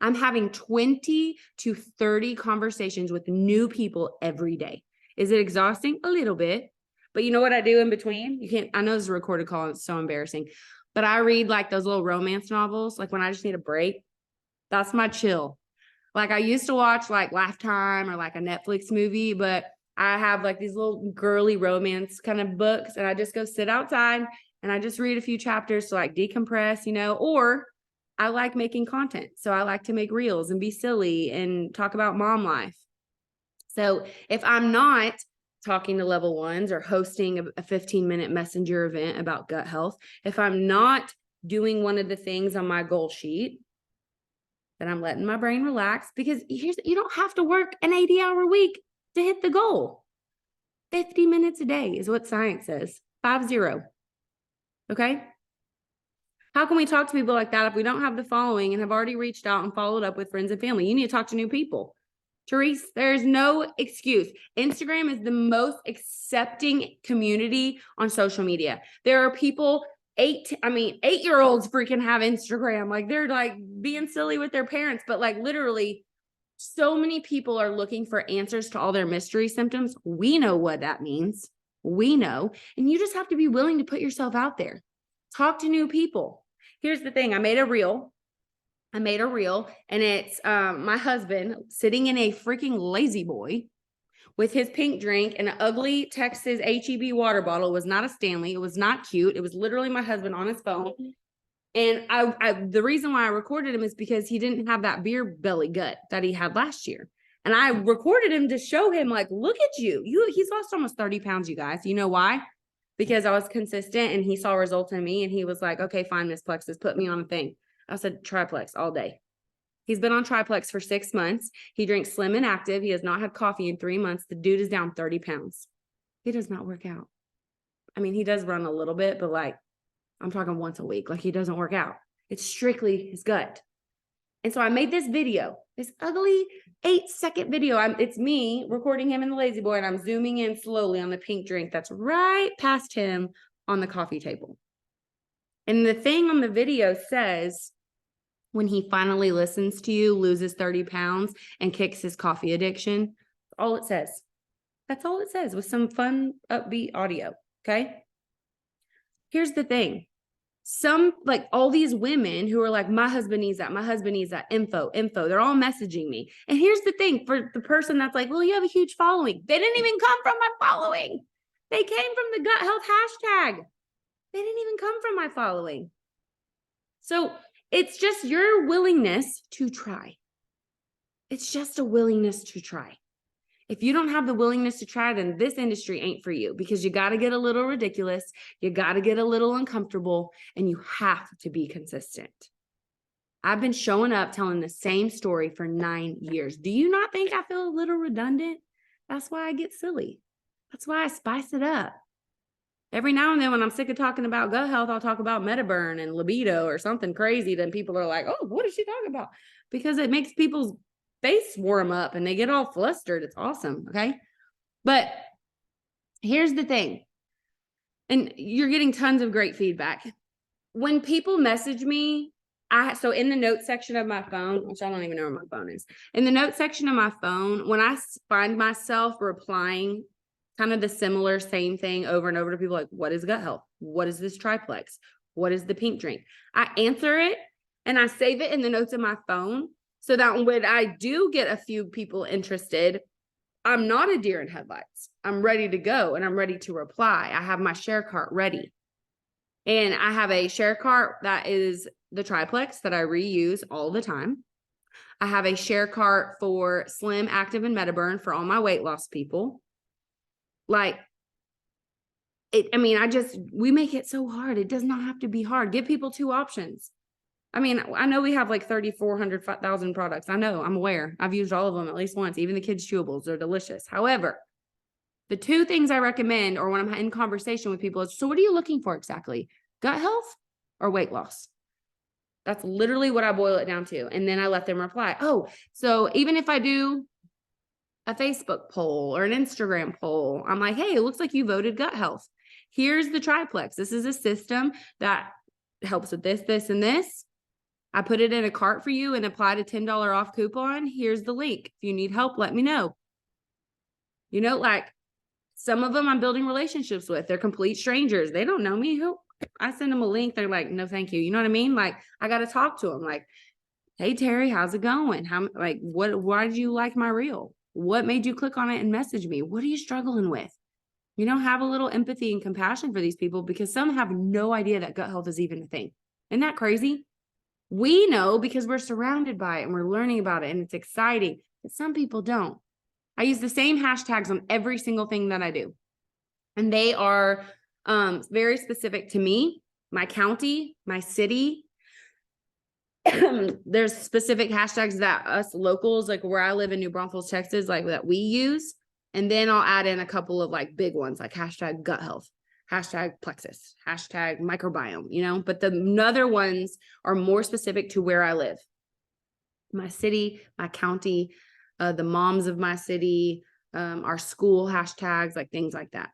I'm having 20 to 30 conversations with new people every day. Is it exhausting? A little bit, But you know what I do in between? You can't, I know this is a recorded call. It's so embarrassing, but I read like those little romance novels. Like when I just need a break, that's my chill. Like I used to watch like Lifetime or like a Netflix movie, but I have like these little girly romance kind of books, and I just go sit outside and I just read a few chapters to like decompress, you know, or I like making content. So I like to make reels and be silly and talk about mom life. So if I'm not talking to level ones or hosting a 15-minute messenger event about gut health, if I'm not doing one of the things on my goal sheet, then I'm letting my brain relax, because you don't have to work an 80-hour week to hit the goal. 50 minutes a day is what science says. 50. Okay. How can we talk to people like that if we don't have the following and have already reached out and followed up with friends and family? You need to talk to new people. Therese, there's no excuse. Instagram is the most accepting community on social media. There are people, 8-year-olds freaking have Instagram. Like they're like being silly with their parents, but like literally so many people are looking for answers to all their mystery symptoms. We know what that means. We know, and you just have to be willing to put yourself out there. Talk to new people. Here's the thing. I made a reel, and it's my husband sitting in a freaking lazy boy with his pink drink and an ugly Texas HEB water bottle. It was not a Stanley. It was not cute. It was literally my husband on his phone. And the reason why I recorded him is because he didn't have that beer belly gut that he had last year. And I recorded him to show him, like, look at you. He's lost almost 30 pounds, you guys. You know why? Because I was consistent and he saw results in me, and he was like, okay, fine, Miss Plexus, put me on a thing. I said, Triplex all day. He's been on Triplex for 6 months. He drinks Slim and Active. He has not had coffee in 3 months. The dude is down 30 pounds. He does not work out. I mean, he does run a little bit, but like, I'm talking once a week. Like he doesn't work out. It's strictly his gut. And so I made this video, this ugly 8-second video. It's me recording him in the lazy boy, and I'm zooming in slowly on the pink drink that's right past him on the coffee table. And the thing on the video says, when he finally listens to you, loses 30 pounds, and kicks his coffee addiction, all it says. That's all it says, with some fun, upbeat audio. Okay. Here's the thing. Like all these women who are like, my husband needs that, info, they're all messaging me. And here's the thing, for the person that's like, well, you have a huge following. They didn't even come from my following. They came from the gut health hashtag. They didn't even come from my following. So it's just your willingness to try. It's just a willingness to try. If you don't have the willingness to try, then this industry ain't for you, because you got to get a little ridiculous. You got to get a little uncomfortable, and you have to be consistent. I've been showing up telling the same story for 9 years. Do you not think I feel a little redundant? That's why I get silly. That's why I spice it up. Every now and then when I'm sick of talking about gut health, I'll talk about Metaburn and libido or something crazy. Then people are like, oh, what is she talking about? Because it makes people's face warm up and they get all flustered. It's awesome. Okay. But here's the thing. And you're getting tons of great feedback. When people message me, so in the notes section of my phone, which I don't even know where my phone is, in the notes section of my phone, when I find myself replying kind of the similar same thing over and over to people, like, what is gut health? What is this triplex? What is the pink drink? I answer it and I save it in the notes of my phone, so that when I do get a few people interested, I'm not a deer in headlights. I'm ready to go and I'm ready to reply. I have my share cart ready. And I have a share cart that is the triplex that I reuse all the time. I have a share cart for Slim, Active, and Metaburn for all my weight loss people. Like, we make it so hard. It does not have to be hard. Give people 2 options. I mean, I know we have like 3,400,000 products. I know, I'm aware. I've used all of them at least once, even the kids' chewables. They're delicious. However, the 2 things I recommend, or when I'm in conversation with people, is, so what are you looking for exactly? Gut health or weight loss? That's literally what I boil it down to. And then I let them reply. Oh, so even if I do a Facebook poll or an Instagram poll, I'm like, hey, it looks like you voted gut health. Here's the triplex. This is a system that helps with this, this, and this. I put it in a cart for you and applied a $10 off coupon. Here's the link. If you need help, let me know. You know, like, Some of them I'm building relationships with. They're complete strangers. They don't know me. Who I send them a link. They're like, no, thank you. You know what I mean? Like, I got to talk to them. Like, hey, Terry, how's it going? Why did you like my reel? What made you click on it and message me? What are you struggling with? You know, have a little empathy and compassion for these people, because some have no idea that gut health is even a thing. Isn't that crazy? We know because we're surrounded by it and we're learning about it and it's exciting, but some people don't. I use the same hashtags on every single thing that I do. And they are very specific to me, my county, my city. There's specific hashtags that us locals, like where I live in New Braunfels, Texas, like that we use. And then I'll add in a couple of like big ones, like hashtag gut health, hashtag plexus, hashtag microbiome, you know, but the other ones are more specific to where I live. My city, my county, the moms of my city, our school hashtags, like things like that.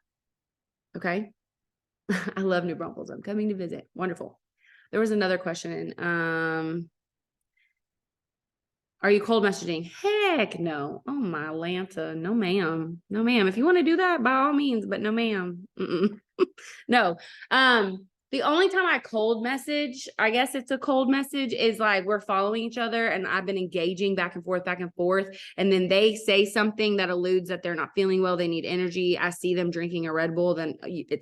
Okay. I love New Braunfels. I'm coming to visit. Wonderful. There was another question. Are you cold messaging? Heck no. Oh my Lanta. No, ma'am. No, ma'am. If you want to do that, by all means, but no, ma'am. No. The only time I cold message, I guess it's a cold message, is like we're following each other and I've been engaging back and forth. And then they say something that alludes that they're not feeling well. They need energy. I see them drinking a Red Bull. Then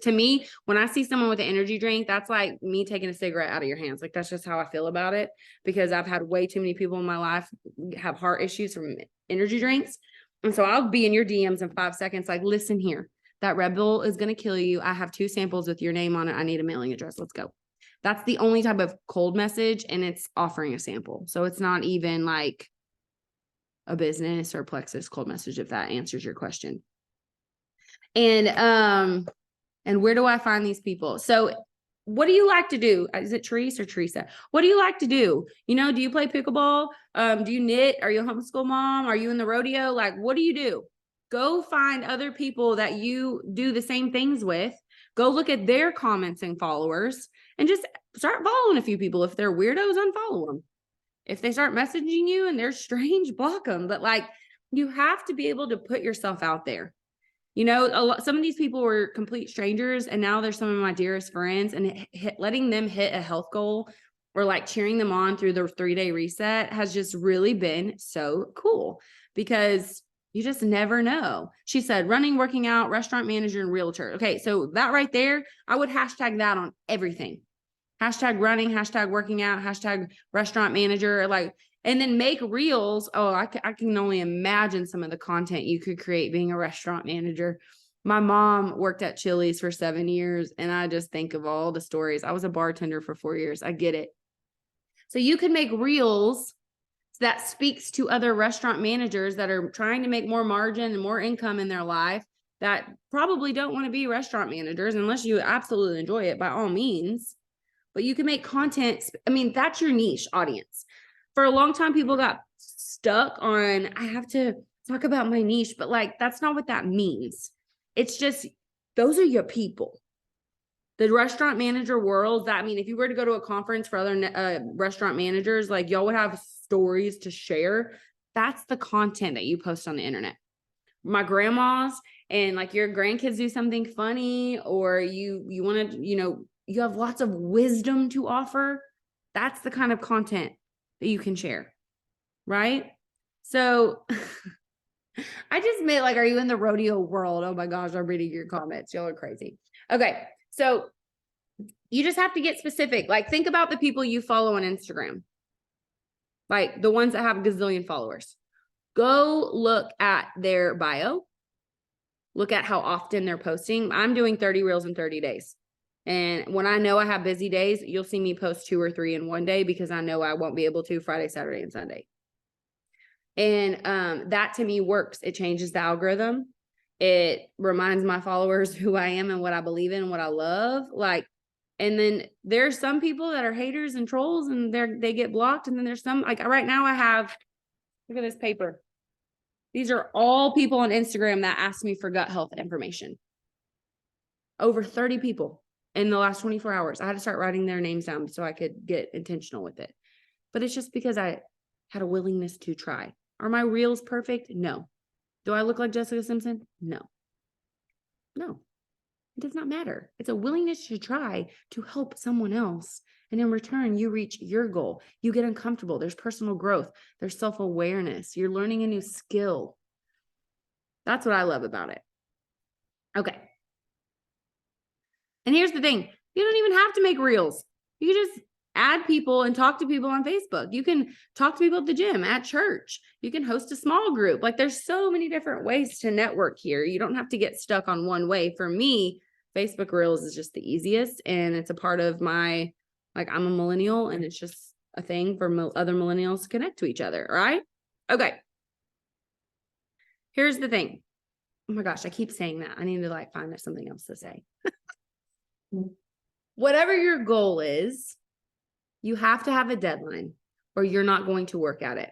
to me, when I see someone with an energy drink, that's like me taking a cigarette out of your hands. Like, that's just how I feel about it, because I've had way too many people in my life have heart issues from energy drinks. And so I'll be in your DMs in 5 seconds. Like, listen here. That Red Bull is going to kill you. I have 2 samples with your name on it. I need a mailing address. Let's go. That's the only type of cold message, and it's offering a sample. So it's not even like a business or plexus cold message, if that answers your question. And where do I find these people? So what do you like to do? Is it Therese or Teresa? What do you like to do? You know, do you play pickleball? Do you knit? Are you a homeschool mom? Are you in the rodeo? Like, what do you do? Go find other people that you do the same things with. Go look at their comments and followers and just start following a few people. If they're weirdos, unfollow them. If they start messaging you and they're strange, block them. But like, you have to be able to put yourself out there. You know, some of these people were complete strangers, and now they're some of my dearest friends, and letting them hit a health goal or like cheering them on through the 3-day reset has just really been so cool, because you just never know. She said, running, working out, restaurant manager, and realtor. Okay. So that right there, I would hashtag that on everything. Hashtag running, hashtag working out, hashtag restaurant manager, like, and then make reels. Oh, I can only imagine some of the content you could create being a restaurant manager. My mom worked at Chili's for 7 years, and I just think of all the stories. I was a bartender for 4 years. I get it. So you can make reels that speaks to other restaurant managers that are trying to make more margin and more income in their life, that probably don't want to be restaurant managers unless you absolutely enjoy it, by all means. But you can make content. I mean, that's your niche audience. For a long time, people got stuck on, I have to talk about my niche, but like, that's not what that means. It's just, those are your people. The restaurant manager world, that, I mean, if you were to go to a conference for other restaurant managers, like, y'all would have stories to share. That's the content that you post on the internet. My grandmas and like your grandkids do something funny, or you want to, you know, you have lots of wisdom to offer. That's the kind of content that you can share, right? So I just meant, like, are you in the rodeo world? Oh my gosh, I'm reading your comments. Y'all are crazy. Okay. So you just have to get specific. Like, think about the people you follow on Instagram, like the ones that have a gazillion followers. Go look at their bio. Look at how often they're posting. I'm doing 30 reels in 30 days. And when I know I have busy days, you'll see me post 2 or 3 in one day, because I know I won't be able to Friday, Saturday, and Sunday. And that to me works. It changes the algorithm. It reminds my followers who I am and what I believe in and what I love. Like, and then there's some people that are haters and trolls, and they get blocked. And then there's some, like right now I have, look at this paper. These are all people on Instagram that asked me for gut health information. Over 30 people in the last 24 hours. I had to start writing their names down so I could get intentional with it. But it's just because I had a willingness to try. Are my reels perfect? No. Do I look like Jessica Simpson? No. No, it does not matter. It's a willingness to try to help someone else. And in return, you reach your goal. You get uncomfortable. There's personal growth. There's self-awareness. You're learning a new skill. That's what I love about it. Okay. And here's the thing. You don't even have to make reels. You can just add people and talk to people on Facebook. You can talk to people at the gym, at church. You can host a small group. Like there's so many different ways to network here. You don't have to get stuck on one way. For me, Facebook Reels is just the easiest. And it's a part of my, like I'm a millennial and it's just a thing for other millennials to connect to each other. Right? Okay. Here's the thing. Oh my gosh, I keep saying that. I need to like find something else to say. Whatever your goal is, you have to have a deadline or you're not going to work at it.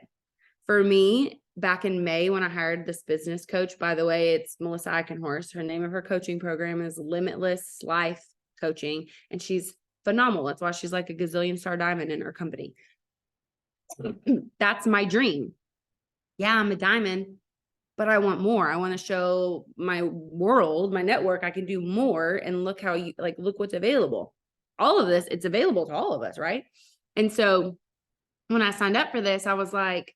For me, back in May, when I hired this business coach, by the way, it's Melissa Eichenhorst. Her name of her coaching program is Limitless Life Coaching, and she's phenomenal. That's why she's like a gazillion star diamond in her company. That's my dream. Yeah, I'm a diamond, but I want more. I want to show my world, my network, I can do more. And look how you like, look what's available. All of this, it's available to all of us, right? And so when I signed up for this, I was like,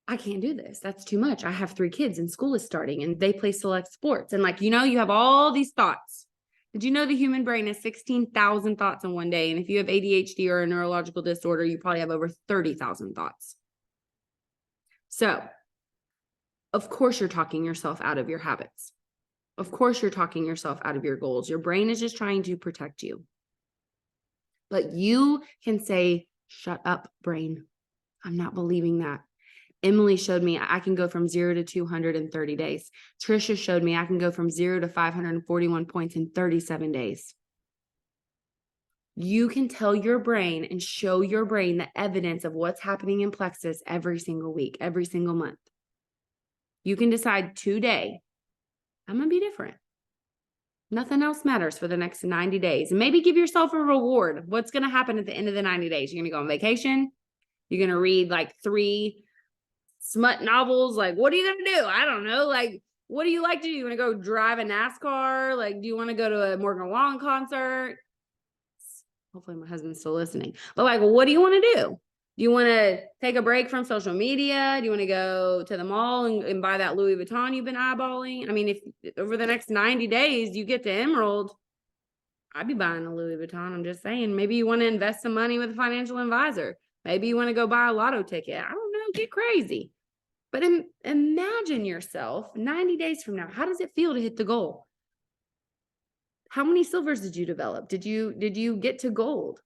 I can't do this. That's too much. I have 3 kids and school is starting and they play select sports. And like, you know, you have all these thoughts. Did you know the human brain has 16,000 thoughts in one day? And if you have ADHD or a neurological disorder, you probably have over 30,000 thoughts. So of course you're talking yourself out of your habits. Of course you're talking yourself out of your goals. Your brain is just trying to protect you. But you can say, shut up, brain. I'm not believing that. Emily showed me I can go from 0 to 200 in 30 days. Trisha showed me I can go from 0 to 541 points in 37 days. You can tell your brain and show your brain the evidence of what's happening in Plexus every single week, every single month. You can decide today, I'm going to be different. Nothing else matters for the next 90 days. And maybe give yourself a reward. What's going to happen at the end of the 90 days? You're going to go on vacation. You're going to read like 3 smut novels. Like, what are you going to do? I don't know. Like, what do you like to do? You want to go drive a NASCAR? Like, do you want to go to a Morgan Wallen concert? Hopefully my husband's still listening. But like, what do you want to do? Do you want to take a break from social media? Do you want to go to the mall and buy that Louis Vuitton you've been eyeballing? I mean, if over the next 90 days you get to Emerald, I'd be buying a Louis Vuitton. I'm just saying, maybe you want to invest some money with a financial advisor. Maybe you want to go buy a lotto ticket. I don't know, get crazy. But imagine yourself 90 days from now. How does it feel to hit the goal? How many silvers did you develop? Did you get to gold?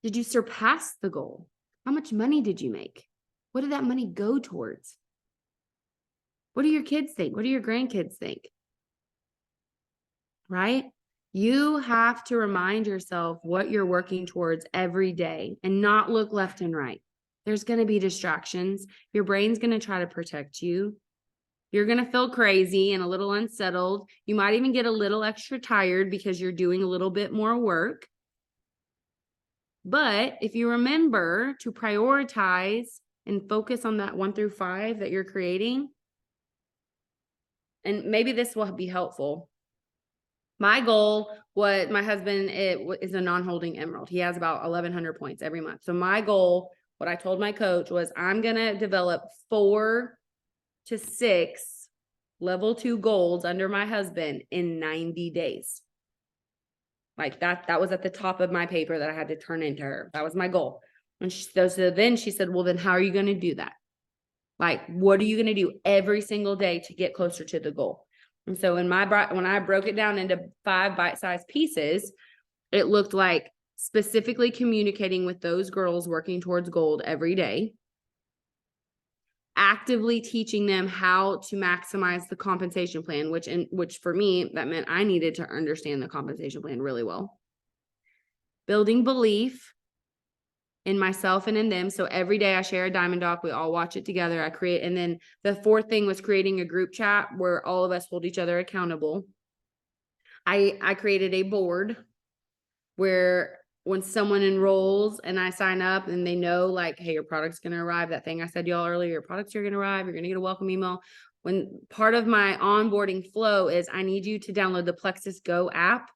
Did you surpass the goal? How much money did you make? What did that money go towards? What do your kids think? What do your grandkids think? Right? You have to remind yourself what you're working towards every day and not look left and right. There's going to be distractions. Your brain's going to try to protect you. You're going to feel crazy and a little unsettled. You might even get a little extra tired because you're doing a little bit more work. But if you remember to prioritize and focus on that 1 through 5 that you're creating, and maybe this will be helpful. My goal, what my husband is a non-holding emerald. He has about 1,100 points every month. So my goal, what I told my coach was I'm going to develop 4 to 6 level 2 golds under my husband in 90 days. Like that was at the top of my paper that I had to turn into her. That was my goal. And so then she said, well, then how are you going to do that? Like, what are you going to do every single day to get closer to the goal? And so when I broke it down into 5 bite-sized pieces, it looked like specifically communicating with those girls working towards gold every day, actively teaching them how to maximize the compensation plan, which for me, that meant I needed to understand the compensation plan really well. Building belief in myself and in them. So every day I share a Diamond Doc, we all watch it together. And then the 4th thing was creating a group chat where all of us hold each other accountable. I created a board where when someone enrolls and I sign up and they know like, hey, your product's going to arrive. That thing I said to y'all earlier, your products are going to arrive. You're going to get a welcome email. when part of my onboarding flow is I need you to download the Plexus Go app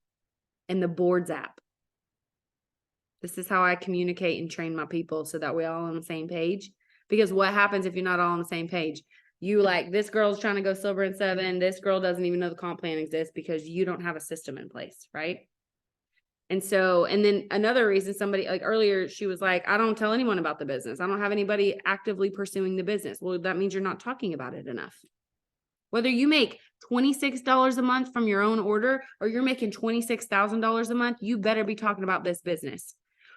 and the Boards app. This is how I communicate and train my people so that we're all on the same page. Because what happens if you're not all on the same page? You like, this girl's trying to go silver and 7. This girl doesn't even know the comp plan exists because you don't have a system in place, right? And so, and then another reason, somebody like earlier, she was like, I don't tell anyone about the business. I don't have anybody actively pursuing the business. Well, that means you're not talking about it enough. Whether you make $26 a month from your own order or you're making $26,000 a month, you better be talking about this business.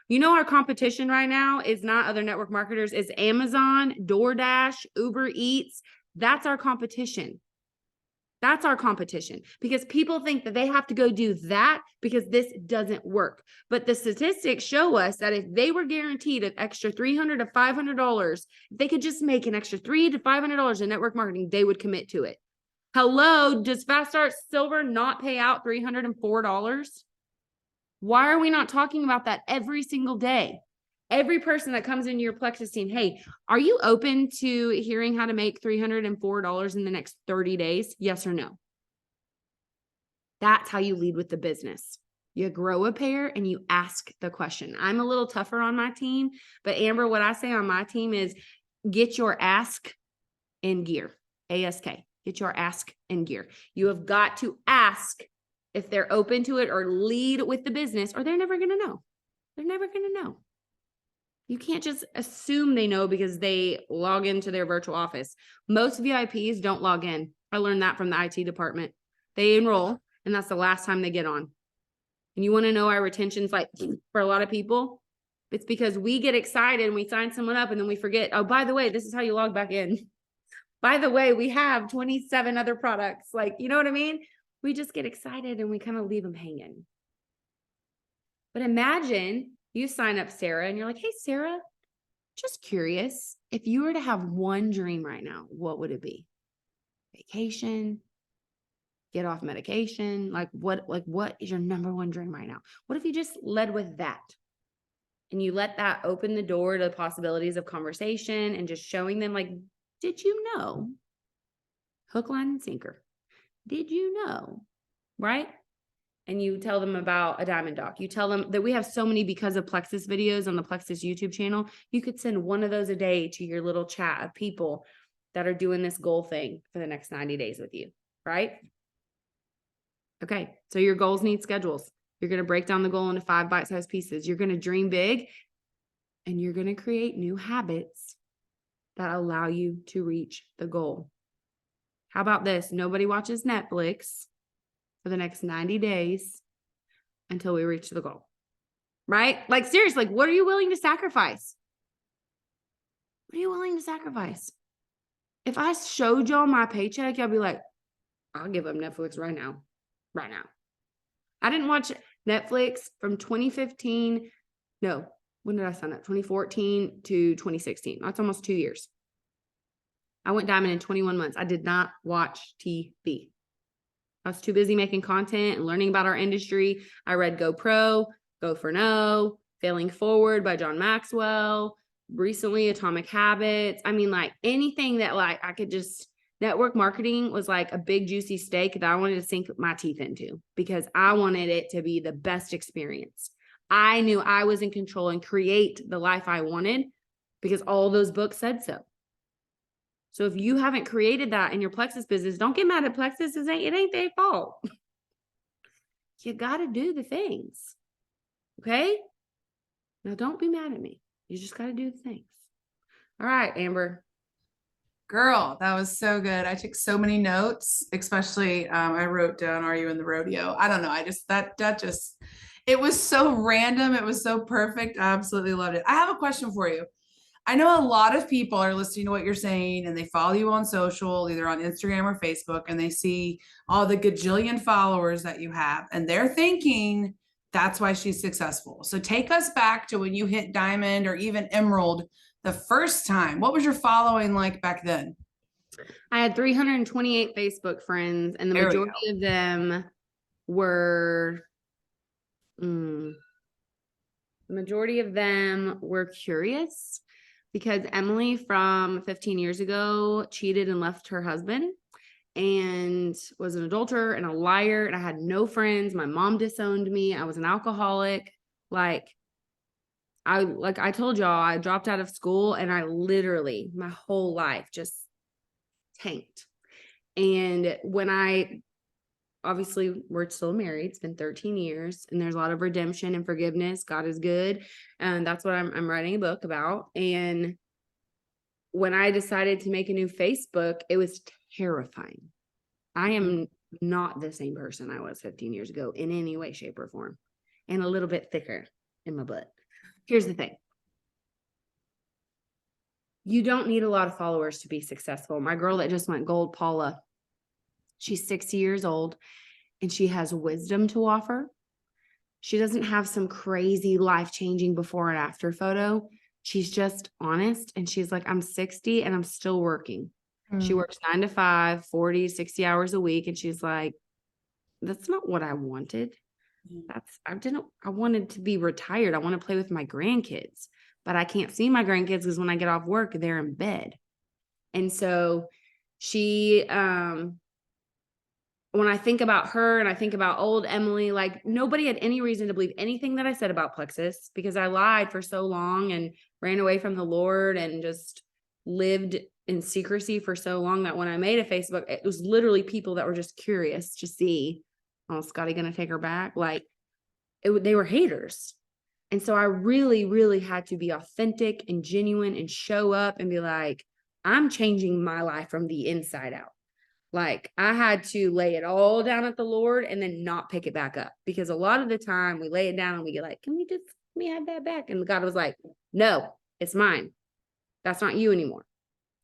You know, our competition right now is not other network marketers, it's Amazon, DoorDash, Uber Eats. That's our competition. That's our competition because people think that they have to go do that because this doesn't work. But the statistics show us that if they were guaranteed an extra $300 to $500, if they could just make an extra $300 to $500 in network marketing, they would commit to it. Hello, does Fast Start Silver not pay out $304? Why are we not talking about that every single day? Every person that comes into your Plexus team, hey, are you open to hearing how to make $304 in the next 30 days? Yes or no? That's how you lead with the business. You grow a pair and you ask the question. I'm a little tougher on my team, but Amber, what I say on my team is get your ask in gear. ASK. Get your ask in gear. You have got to ask if they're open to it or lead with the business, or they're never going to know. They're never going to know. You can't just assume they know because they log into their virtual office. Most VIPs don't log in. I learned that from the IT department. They enroll, and that's the last time they get on. And you want to know our retention's like for a lot of people? It's because we get excited and we sign someone up and then we forget, oh, by the way, this is how you log back in. By the way, we have 27 other products. Like, you know what I mean? We just get excited and we kind of leave them hanging. But imagine you sign up Sarah and you're like, hey, Sarah, just curious, if you were to have one dream right now, what would it be? Vacation, get off medication. What is your number one dream right now? What if you just led with that? And you let that open the door to the possibilities of conversation and just showing them like, did you know? Hook, line, and sinker. Did you know? Right? And you tell them about a Diamond Doc. You tell them that we have so many because of Plexus videos on the Plexus YouTube channel. You could send one of those a day to your little chat of people that are doing this goal thing for the next 90 days with you, right? Okay, so your goals need schedules. You're going to break down the goal into 5 bite-sized pieces. You're going to dream big, and you're going to create new habits that allow you to reach the goal. How about this? Nobody watches Netflix for the next 90 days until we reach the goal, right? Like seriously, what are you willing to sacrifice? What are you willing to sacrifice? If I showed y'all my paycheck, y'all be like, I'll give up Netflix right now. Right now. I didn't watch Netflix from 2015. No, when did I sign up? 2014 to 2016. That's almost 2 years. I went diamond in 21 months. I did not watch TV. I was too busy making content and learning about our industry. I read GoPro, Go for No, Failing Forward by John Maxwell, recently Atomic Habits. I mean, like anything that like I could just, network marketing was like a big juicy steak that I wanted to sink my teeth into because I wanted it to be the best experience. I knew I was in control and create the life I wanted because all those books said so. So if you haven't created that in your Plexus business, don't get mad at Plexus. It ain't their fault. You got to do the things. Okay? Now don't be mad at me. You just got to do the things. All right, Amber. Girl, that was so good. I took so many notes, especially I wrote down, are you in the rodeo? I don't know. I just, that just, it was so random. It was so perfect. I absolutely loved it. I have a question for you. I know a lot of people are listening to what you're saying and they follow you on social, either on Instagram or Facebook, and they see all the gajillion followers that you have, and they're thinking that's why she's successful. So take us back to when you hit diamond or even emerald the first time. What was your following like back then? I had 328 Facebook friends, and the majority of them were curious because Emily from 15 years ago cheated and left her husband. and was an adulterer and a liar. And I had no friends. My mom disowned me. I was an alcoholic. Like I told y'all, I dropped out of school and I literally, my whole life just tanked. And when obviously we're still married, it's been 13 years and there's a lot of redemption and forgiveness. God is good. And that's what I'm writing a book about. And when I decided to make a new Facebook, it was terrifying. I am not the same person I was 15 years ago in any way, shape, or form, and a little bit thicker in my butt. Here's the thing. You don't need a lot of followers to be successful. My girl that just went gold, Paula, she's 60 years old and she has wisdom to offer. She doesn't have some crazy life-changing before and after photo. She's just honest. And she's like, I'm 60 and I'm still working. She works 9 to 5, 40, 60 hours a week. And she's like, that's not what I wanted. I wanted to be retired. I want to play with my grandkids, but I can't see my grandkids because when I get off work, they're in bed. And so she, when I think about her and I think about old Emily, like nobody had any reason to believe anything that I said about Plexus because I lied for so long and ran away from the Lord and just lived in secrecy for so long that when I made a Facebook, it was literally people that were just curious to see, oh, Scotty gonna take her back? Like they were haters. And so I really, really had to be authentic and genuine and show up and be like, I'm changing my life from the inside out. Like I had to lay it all down at the Lord and then not pick it back up because a lot of the time we lay it down and we get like, can we have that back? And God was like, no, it's mine. That's not you anymore.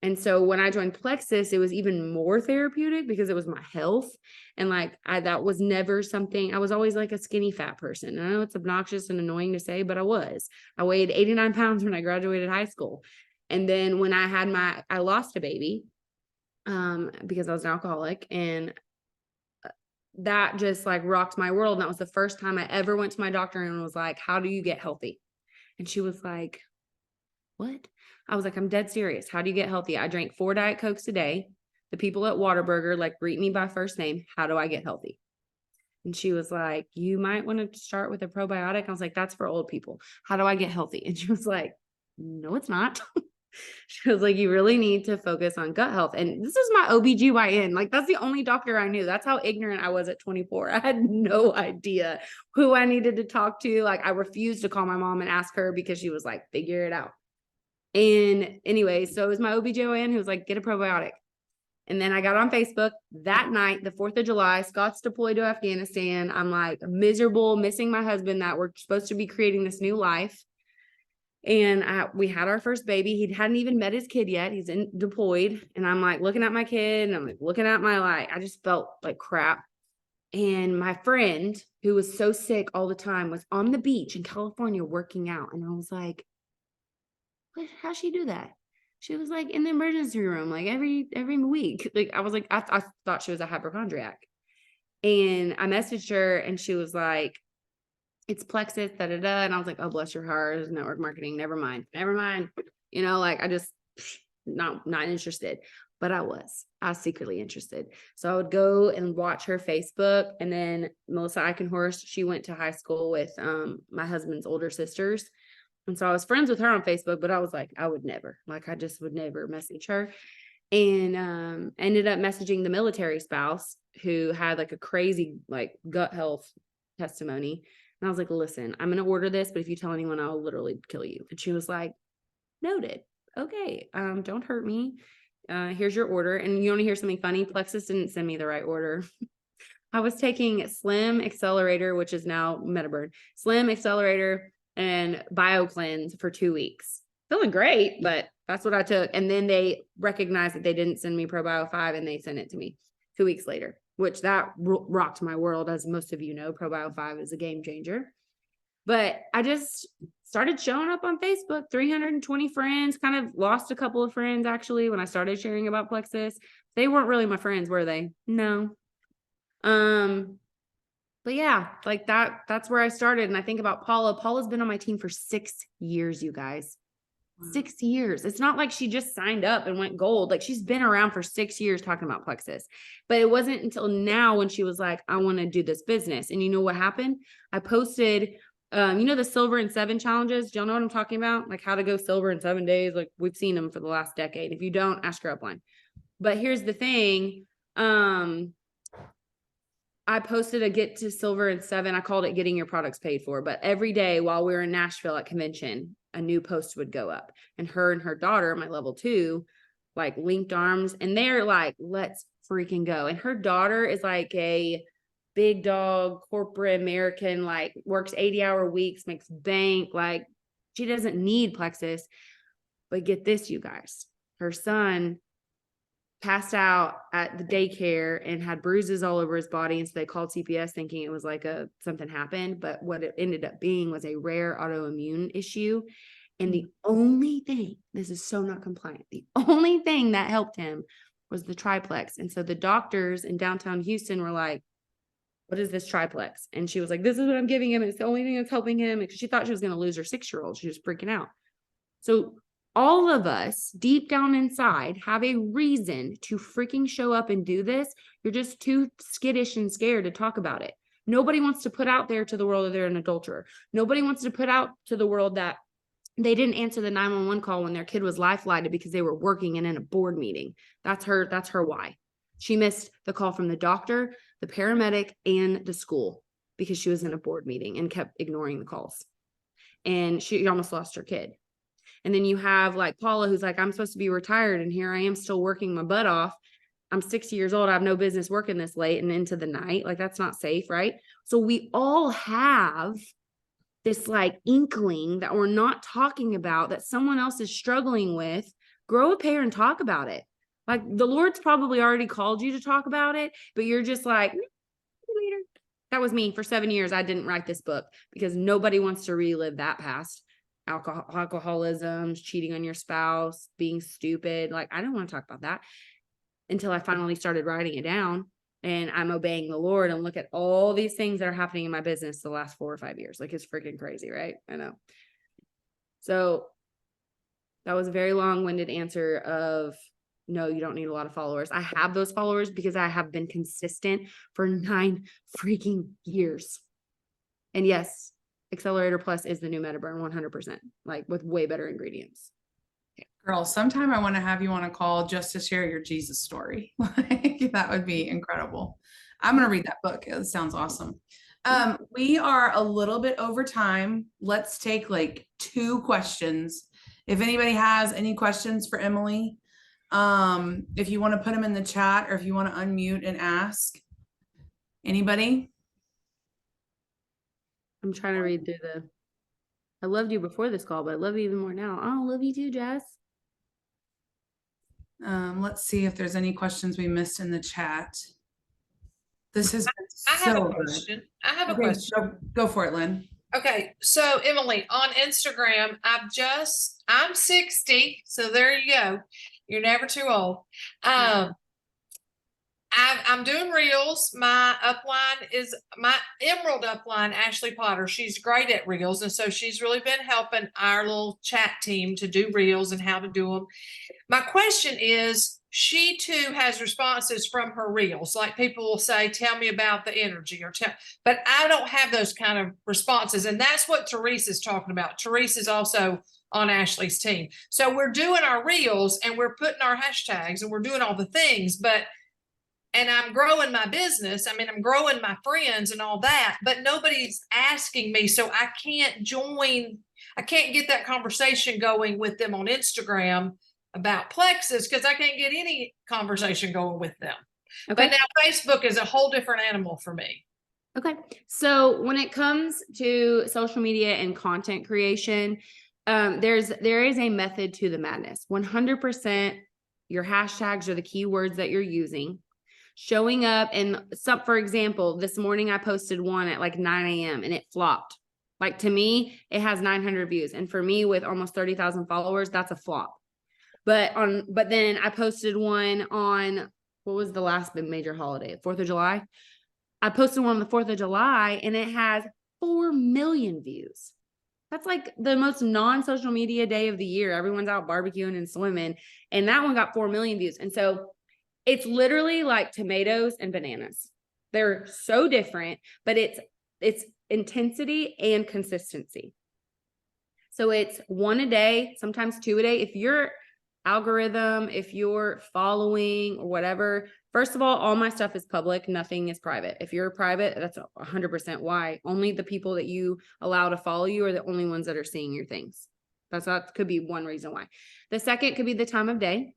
And so when I joined Plexus, it was even more therapeutic because it was my health. And like, that was never something, I was always like a skinny fat person. And I know it's obnoxious and annoying to say, but I weighed 89 pounds when I graduated high school. And then when I lost a baby, because I was an alcoholic, and that just like rocked my world. And that was the first time I ever went to my doctor and was like, how do you get healthy? And she was like, what? I was like, I'm dead serious. How do you get healthy? I drank 4 Diet Cokes a day. The people at Whataburger like greet me by first name. How do I get healthy? And she was like, you might want to start with a probiotic. I was like, that's for old people. How do I get healthy? And she was like, no, it's not. She was like, you really need to focus on gut health. And this is my OBGYN. Like, that's the only doctor I knew. That's how ignorant I was at 24. I had no idea who I needed to talk to. Like, I refused to call my mom and ask her because she was like, figure it out. And anyway, so it was my OBGYN who was like, get a probiotic. And then I got on Facebook that night, the 4th of July, Scott's deployed to Afghanistan. I'm like miserable, missing my husband that we're supposed to be creating this new life. And we had our first baby. He hadn't even met his kid yet. He's deployed. And I'm like looking at my kid and I'm like looking at my life. I just felt like crap. And my friend who was so sick all the time was on the beach in California working out. And I was like, how'd she do that? She was like in the emergency room, like every week. Like I was like, I thought she was a hypochondriac. And I messaged her and she was like, it's Plexus, da, da, da. And I was like, oh, bless your heart, it's network marketing. Never mind. You know, like I just not interested, but I was secretly interested. So I would go and watch her Facebook. And then Melissa Eichenhorst, she went to high school with my husband's older sisters. And so I was friends with her on Facebook, but I was like, I just would never message her. And ended up messaging the military spouse who had like a crazy like gut health testimony. And I was like, listen, I'm going to order this, but if you tell anyone, I'll literally kill you. And she was like, noted. Okay. Don't hurt me. Here's your order. And you want to hear something funny? Plexus didn't send me the right order. I was taking Slim Accelerator, which is now MetaBurn, Slim Accelerator and BioCleanse for 2 weeks. Feeling great, but that's what I took. And then they recognized that they didn't send me ProBio 5 and they sent it to me 2 weeks later, which that rocked my world. As most of you know, ProBio 5 is a game changer. But I just started showing up on Facebook, 320 friends, kind of lost a couple of friends actually when I started sharing about Plexus. They weren't really my friends, were they? No. But yeah, like that's where I started. And I think about Paula. Paula's been on my team for 6 years, you guys. Wow. 6 years. It's not like she just signed up and went gold. Like she's been around for 6 years talking about Plexus. But it wasn't until now when she was like, I want to do this business. And you know what happened? I posted, the silver in 7 challenges. Do y'all know what I'm talking about? Like how to go silver in 7 days. Like we've seen them for the last decade. If you don't, ask your upline. But here's the thing. I posted a get to silver in 7. I called it getting your products paid for. But every day while we were in Nashville at convention, a new post would go up. And her daughter, my level 2, like linked arms. And they're like, let's freaking go. And her daughter is like a big dog, corporate American, like works 80-hour weeks, makes bank. Like she doesn't need Plexus. But get this, you guys. Her son passed out at the daycare and had bruises all over his body. And so they called CPS thinking it was like something happened. But what it ended up being was a rare autoimmune issue. And the only thing, this is so not compliant, the only thing that helped him was the triplex. And so the doctors in downtown Houston were like, what is this triplex? And she was like, this is what I'm giving him. It's the only thing that's helping him. Because she thought she was going to lose her 6-year-old. She was freaking out. So all of us deep down inside have a reason to freaking show up and do this. You're just too skittish and scared to talk about it. Nobody wants to put out there to the world that they're an adulterer. Nobody wants to put out to the world that they didn't answer the 911 call when their kid was life flighted because they were working and in a board meeting. That's her why. She missed the call from the doctor, the paramedic, and the school because she was in a board meeting and kept ignoring the calls. And she almost lost her kid. And then you have like Paula, who's like, I'm supposed to be retired. And here I am still working my butt off. I'm 60 years old. I have no business working this late and into the night. Like that's not safe. Right. So we all have this like inkling that we're not talking about that someone else is struggling with. Grow a pair and talk about it. Like the Lord's probably already called you to talk about it, but you're just like, later. That was me for 7 years. I didn't write this book because nobody wants to relive that past. Alcoholism, cheating on your spouse, being stupid. Like, I didn't want to talk about that until I finally started writing it down and I'm obeying the Lord and look at all these things that are happening in my business the last 4 or 5 years. Like, it's freaking crazy, right? I know. So that was a very long-winded answer of no, you don't need a lot of followers. I have those followers because I have been consistent for 9 freaking years. And yes, Accelerator Plus is the new Metaburn 100%, like with way better ingredients. Girl, sometime I want to have you on a call just to share your Jesus story. Like that would be incredible. I'm going to read that book. It sounds awesome. We are a little bit over time. Let's take like 2 questions. If anybody has any questions for Emily, if you want to put them in the chat or if you want to unmute and ask. Anybody? I'm trying to read through I loved you before this call, but I love you even more now. Oh, I love you too, Jess. Let's see if there's any questions we missed in the chat. This has been I have so a question. good. I have a Okay, question. go for it, Lynn. Okay, so Emily, on Instagram, I'm 60, so there you go. You're never too old. I'm doing reels. My upline is my Emerald upline, Ashley Potter. She's great at reels. And so she's really been helping our little chat team to do reels and how to do them. My question is, she too has responses from her reels. Like people will say, tell me about the energy but I don't have those kind of responses. And that's what Teresa is talking about. Teresa is also on Ashley's team. So we're doing our reels and we're putting our hashtags and we're doing all the things, and I'm growing my business. I mean, I'm growing my friends and all that, but nobody's asking me. So I can't get that conversation going with them on Instagram about Plexus because I can't get any conversation going with them. Okay. But now Facebook is a whole different animal for me. Okay. So when it comes to social media and content creation, there is a method to the madness. 100% your hashtags are the keywords that you're using. Showing up and for example, this morning I posted one at like 9 a.m. and it flopped. Like to me, it has 900 views. And for me with almost 30,000 followers, that's a flop. But then I posted one on, what was the last big major holiday? 4th of July. I posted one on the 4th of July and it has 4 million views. That's like the most non-social media day of the year. Everyone's out barbecuing and swimming. And that one got 4 million views. And so it's literally like tomatoes and bananas. They're so different, but it's intensity and consistency. So it's 1 a day, sometimes 2 a day. If your algorithm, if you're following or whatever, first of all my stuff is public, nothing is private. If you're private, that's 100% why. Only the people that you allow to follow you are the only ones that are seeing your things. That could be one reason why. The second could be the time of day.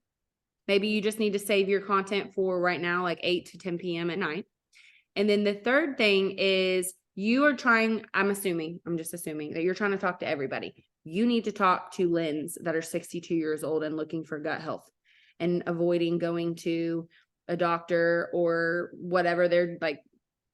Maybe you just need to save your content for right now, like 8 to 10 p.m. at night. And then the third thing is you are trying, I'm just assuming that you're trying to talk to everybody. You need to talk to Lynn's that are 62 years old and looking for gut health and avoiding going to a doctor or whatever. They're like,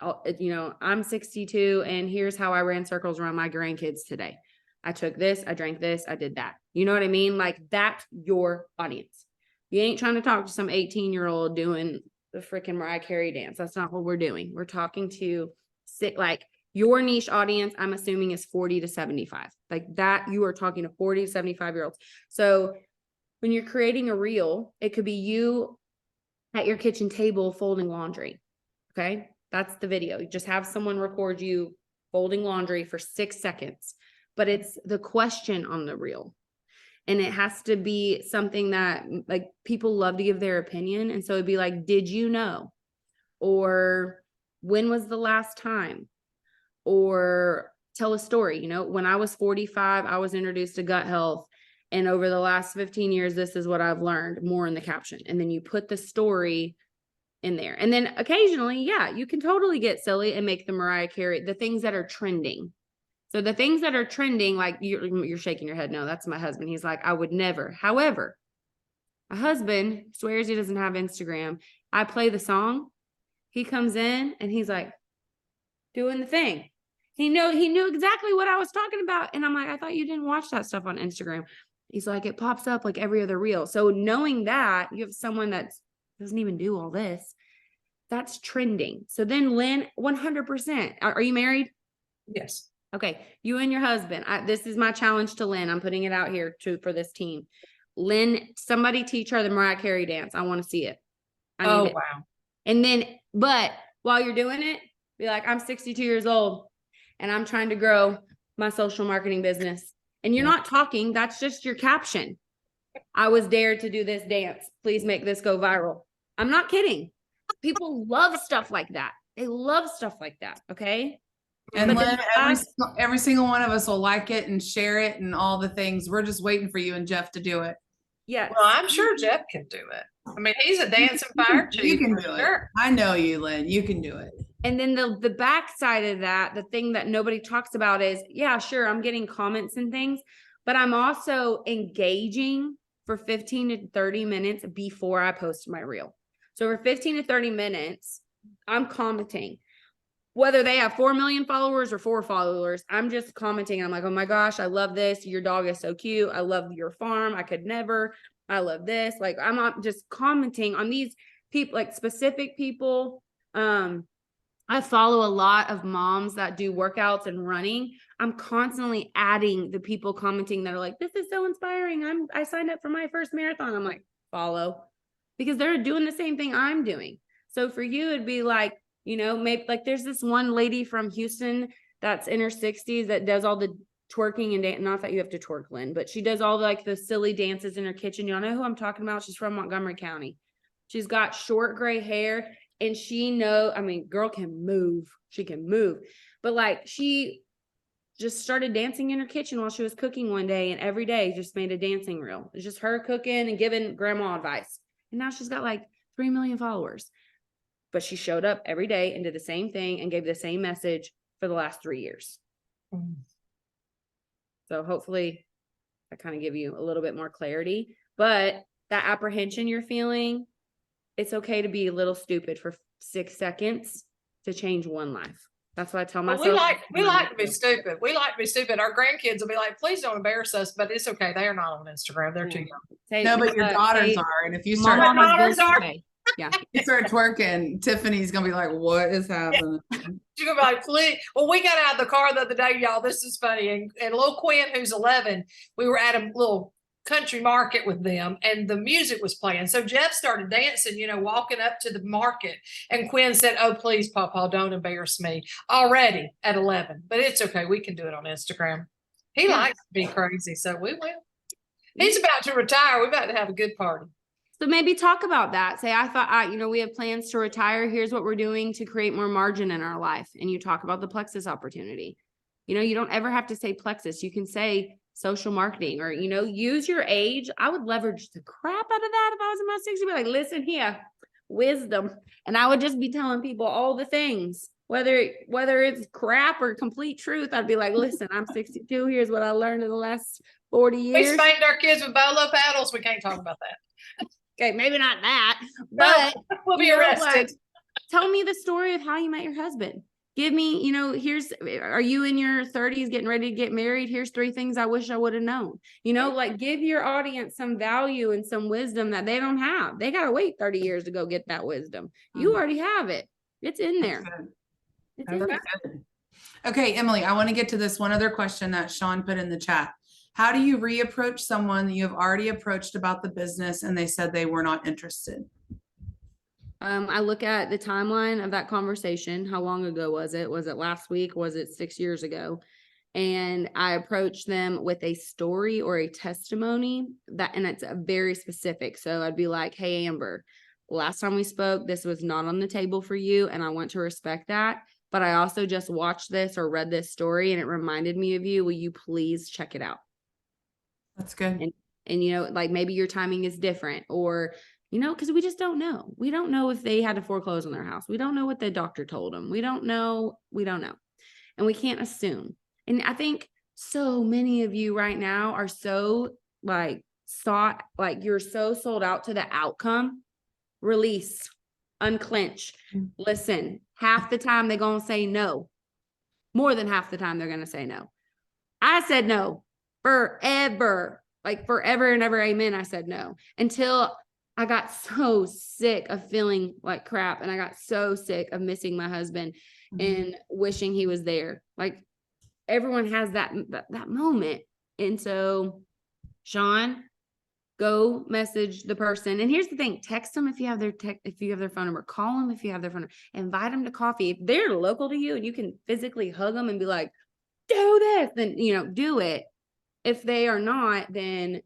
I'm 62 and here's how I ran circles around my grandkids today. I took this, I drank this, I did that. You know what I mean? Like that's your audience. You ain't trying to talk to some 18-year-old doing the freaking Mariah Carey dance. That's not what we're doing. We're talking to like your niche audience, I'm assuming is 40 to 75. Like that, you are talking to 40 to 75-year-olds. So when you're creating a reel, it could be you at your kitchen table folding laundry. Okay. That's the video. You just have someone record you folding laundry for 6 seconds, but it's the question on the reel. And it has to be something that like people love to give their opinion. And so it'd be like, did you know? Or when was the last time? Or tell a story. When I was 45, I was introduced to gut health. And over the last 15 years, this is what I've learned, more in the caption. And then you put the story in there. And then occasionally, yeah, you can totally get silly and make the Mariah Carey, the things that are trending. So the things that are trending, like you're shaking your head. No, that's my husband. He's like, I would never. However, my husband swears he doesn't have Instagram. I play the song. He comes in and he's like doing the thing. He knew exactly what I was talking about. And I'm like, I thought you didn't watch that stuff on Instagram. He's like, it pops up like every other reel. So knowing that you have someone that doesn't even do all this, that's trending. So then Lynn, 100%. Are you married? Yes. Okay. You and your husband. This is my challenge to Lynn. I'm putting it out here for this team. Lynn, somebody teach her the Mariah Carey dance. I want to see it. Oh, it. wow. And then, but while you're doing it, be like, I'm 62 years old and I'm trying to grow my social marketing business. And you're not talking. That's just your caption. I was dared to do this dance. Please make this go viral. I'm not kidding. People love stuff like that. They love stuff like that. Okay. And Lynn, every single one of us will like it and share it and all the things. We're just waiting for you and Jeff to do it. Yeah. Well, I'm sure Jeff can do it. I mean, he's a dancing fire chief. You can do it. I know you, Lynn. You can do it. And then the backside of that, the thing that nobody talks about is, yeah, sure, I'm getting comments and things, but I'm also engaging for 15 to 30 minutes before I post my reel. So for 15 to 30 minutes, I'm commenting. Whether they have 4 million followers or 4 followers, I'm just commenting. I'm like, oh my gosh, I love this. Your dog is so cute. I love your farm. I could never. I love this. Like, I'm not just commenting on these people, like specific people. I follow a lot of moms that do workouts and running. I'm constantly adding the people commenting that are like, this is so inspiring. I signed up for my first marathon. I'm like, follow, because they're doing the same thing I'm doing. So for you, it'd be like, maybe like there's this one lady from Houston that's in her 60s that does all the twerking and not that you have to twerk, Lynn, but she does all like the silly dances in her kitchen. Y'all know who I'm talking about? She's from Montgomery County. She's got short gray hair and girl can move. She can move, but like she just started dancing in her kitchen while she was cooking one day, and every day just made a dancing reel. It's just her cooking and giving grandma advice. And now she's got like 3 million followers. But she showed up every day and did the same thing and gave the same message for the last 3 years. Mm. So hopefully I kind of give you a little bit more clarity, but that apprehension you're feeling, it's okay to be a little stupid for 6 seconds to change one life. That's what I tell myself. We like to be stupid. We like to be stupid. Our grandkids will be like, please don't embarrass us, but it's okay. They are not on Instagram. They're too young. No, but your daughters are. And if you start, my daughters are. Yeah. You start twerking, Tiffany's gonna be like, what is happening? She's gonna be like, please. Well, we got out of the car the other day, y'all. This is funny. And little Quinn, who's 11, we were at a little country market with them, and the music was playing. So Jeff started dancing, walking up to the market. And Quinn said, "Oh, please, Papa, don't embarrass me." Already at 11, but it's okay. We can do it on Instagram. He likes to be crazy, so we will. He's about to retire. We're about to have a good party. So maybe talk about that. Say, I thought, we have plans to retire. Here's what we're doing to create more margin in our life. And you talk about the Plexus opportunity. You don't ever have to say Plexus. You can say social marketing or, use your age. I would leverage the crap out of that if I was in my 60s. Be like, listen here, wisdom. And I would just be telling people all the things, whether it's crap or complete truth. I'd be like, listen, I'm 62. Here's what I learned in the last 40 We years. spanked our kids with bolo paddles. We can't talk about that. Okay, maybe not that, No, but we'll be you know, arrested. like, tell me the story of how you met your husband. Give me, are you in your 30s getting ready to get married? Here's 3 things I wish I would have known. Give your audience some value and some wisdom that they don't have. They got to wait 30 years to go get that wisdom. You already have it. It's in there. It's in there. Okay, Emily, I want to get to this one other question that Sean put in the chat. How do you reapproach someone that you have already approached about the business and they said they were not interested? I look at the timeline of that conversation. How long ago was it? Was it last week? Was it 6 years ago? And I approach them with a story or a testimony and it's very specific. So I'd be like, hey, Amber, last time we spoke, this was not on the table for you. And I want to respect that. But I also just watched this or read this story and it reminded me of you. Will you please check it out? That's good. And maybe your timing is different or, because we just don't know. We don't know if they had to foreclose on their house. We don't know what the doctor told them. We don't know. And we can't assume. And I think so many of you right now are so you're so sold out to the outcome. Release, unclench, listen. Half the time they're going to say no. More than half the time they're going to say no. I said no forever, forever and ever. Amen. I said no until I got so sick of feeling like crap. And I got so sick of missing my husband and wishing he was there. Everyone has that moment. And so, Sean, go message the person. And here's the thing, text them if you have their phone number, call them if you have their phone number, invite them to coffee. If they're local to you and you can physically hug them and be like, do this, then, do it. If they are not, then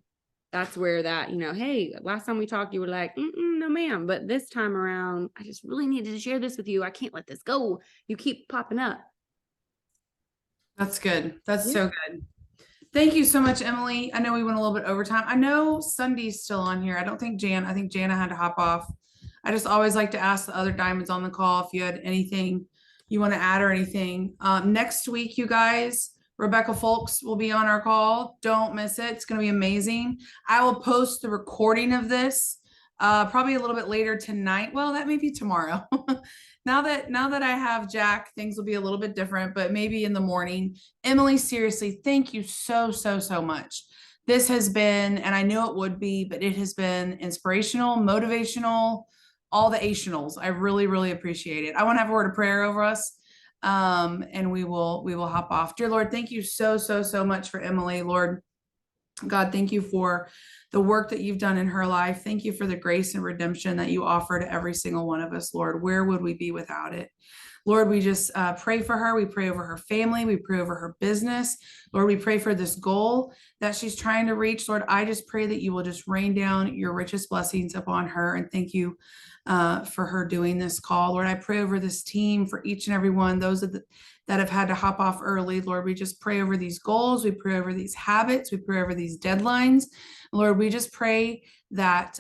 that's where that, hey, last time we talked, you were like, no, ma'am. But this time around, I just really needed to share this with you. I can't let this go. You keep popping up. That's good. That's so good. Thank you so much, Emily. I know we went a little bit over time. I know Sunday's still on here. I think Jana had to hop off. I just always like to ask the other diamonds on the call if you had anything you want to add or anything. Next week, you guys, Rebecca Folks will be on our call. Don't miss it. It's going to be amazing. I will post the recording of this probably a little bit later tonight. Well, that may be tomorrow. Now that I have Jack, things will be a little bit different, but maybe in the morning. Emily, seriously, thank you so much. This has been, and I knew it would be, but it has been inspirational, motivational, all the ationals. I really appreciate it. I want to have a word of prayer over us. And we will hop off. Dear Lord, thank you so much for Emily. Lord God, thank you for the work that you've done in her life. Thank you for the grace and redemption that you offer to every single one of us, Lord. Where would we be without it? Lord, we just pray for her. We pray over her family. We pray over her business. Lord, we pray for this goal that she's trying to reach. Lord, I just pray that you will just rain down your richest blessings upon her. And thank you for her doing this call. Lord, I pray over this team for each and every one, those that have had to hop off early. Lord, we just pray over these goals. We pray over these habits. We pray over these deadlines. Lord, we just pray that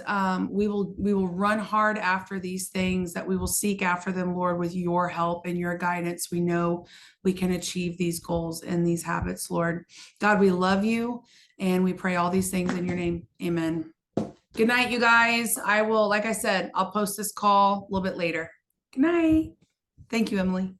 we will run hard after these things, that we will seek after them, Lord, with your help and your guidance. We know we can achieve these goals and these habits, Lord. God, we love you and we pray all these things in your name. Amen. Good night, you guys. I will, like I said, I'll post this call a little bit later. Good night. Thank you, Emily.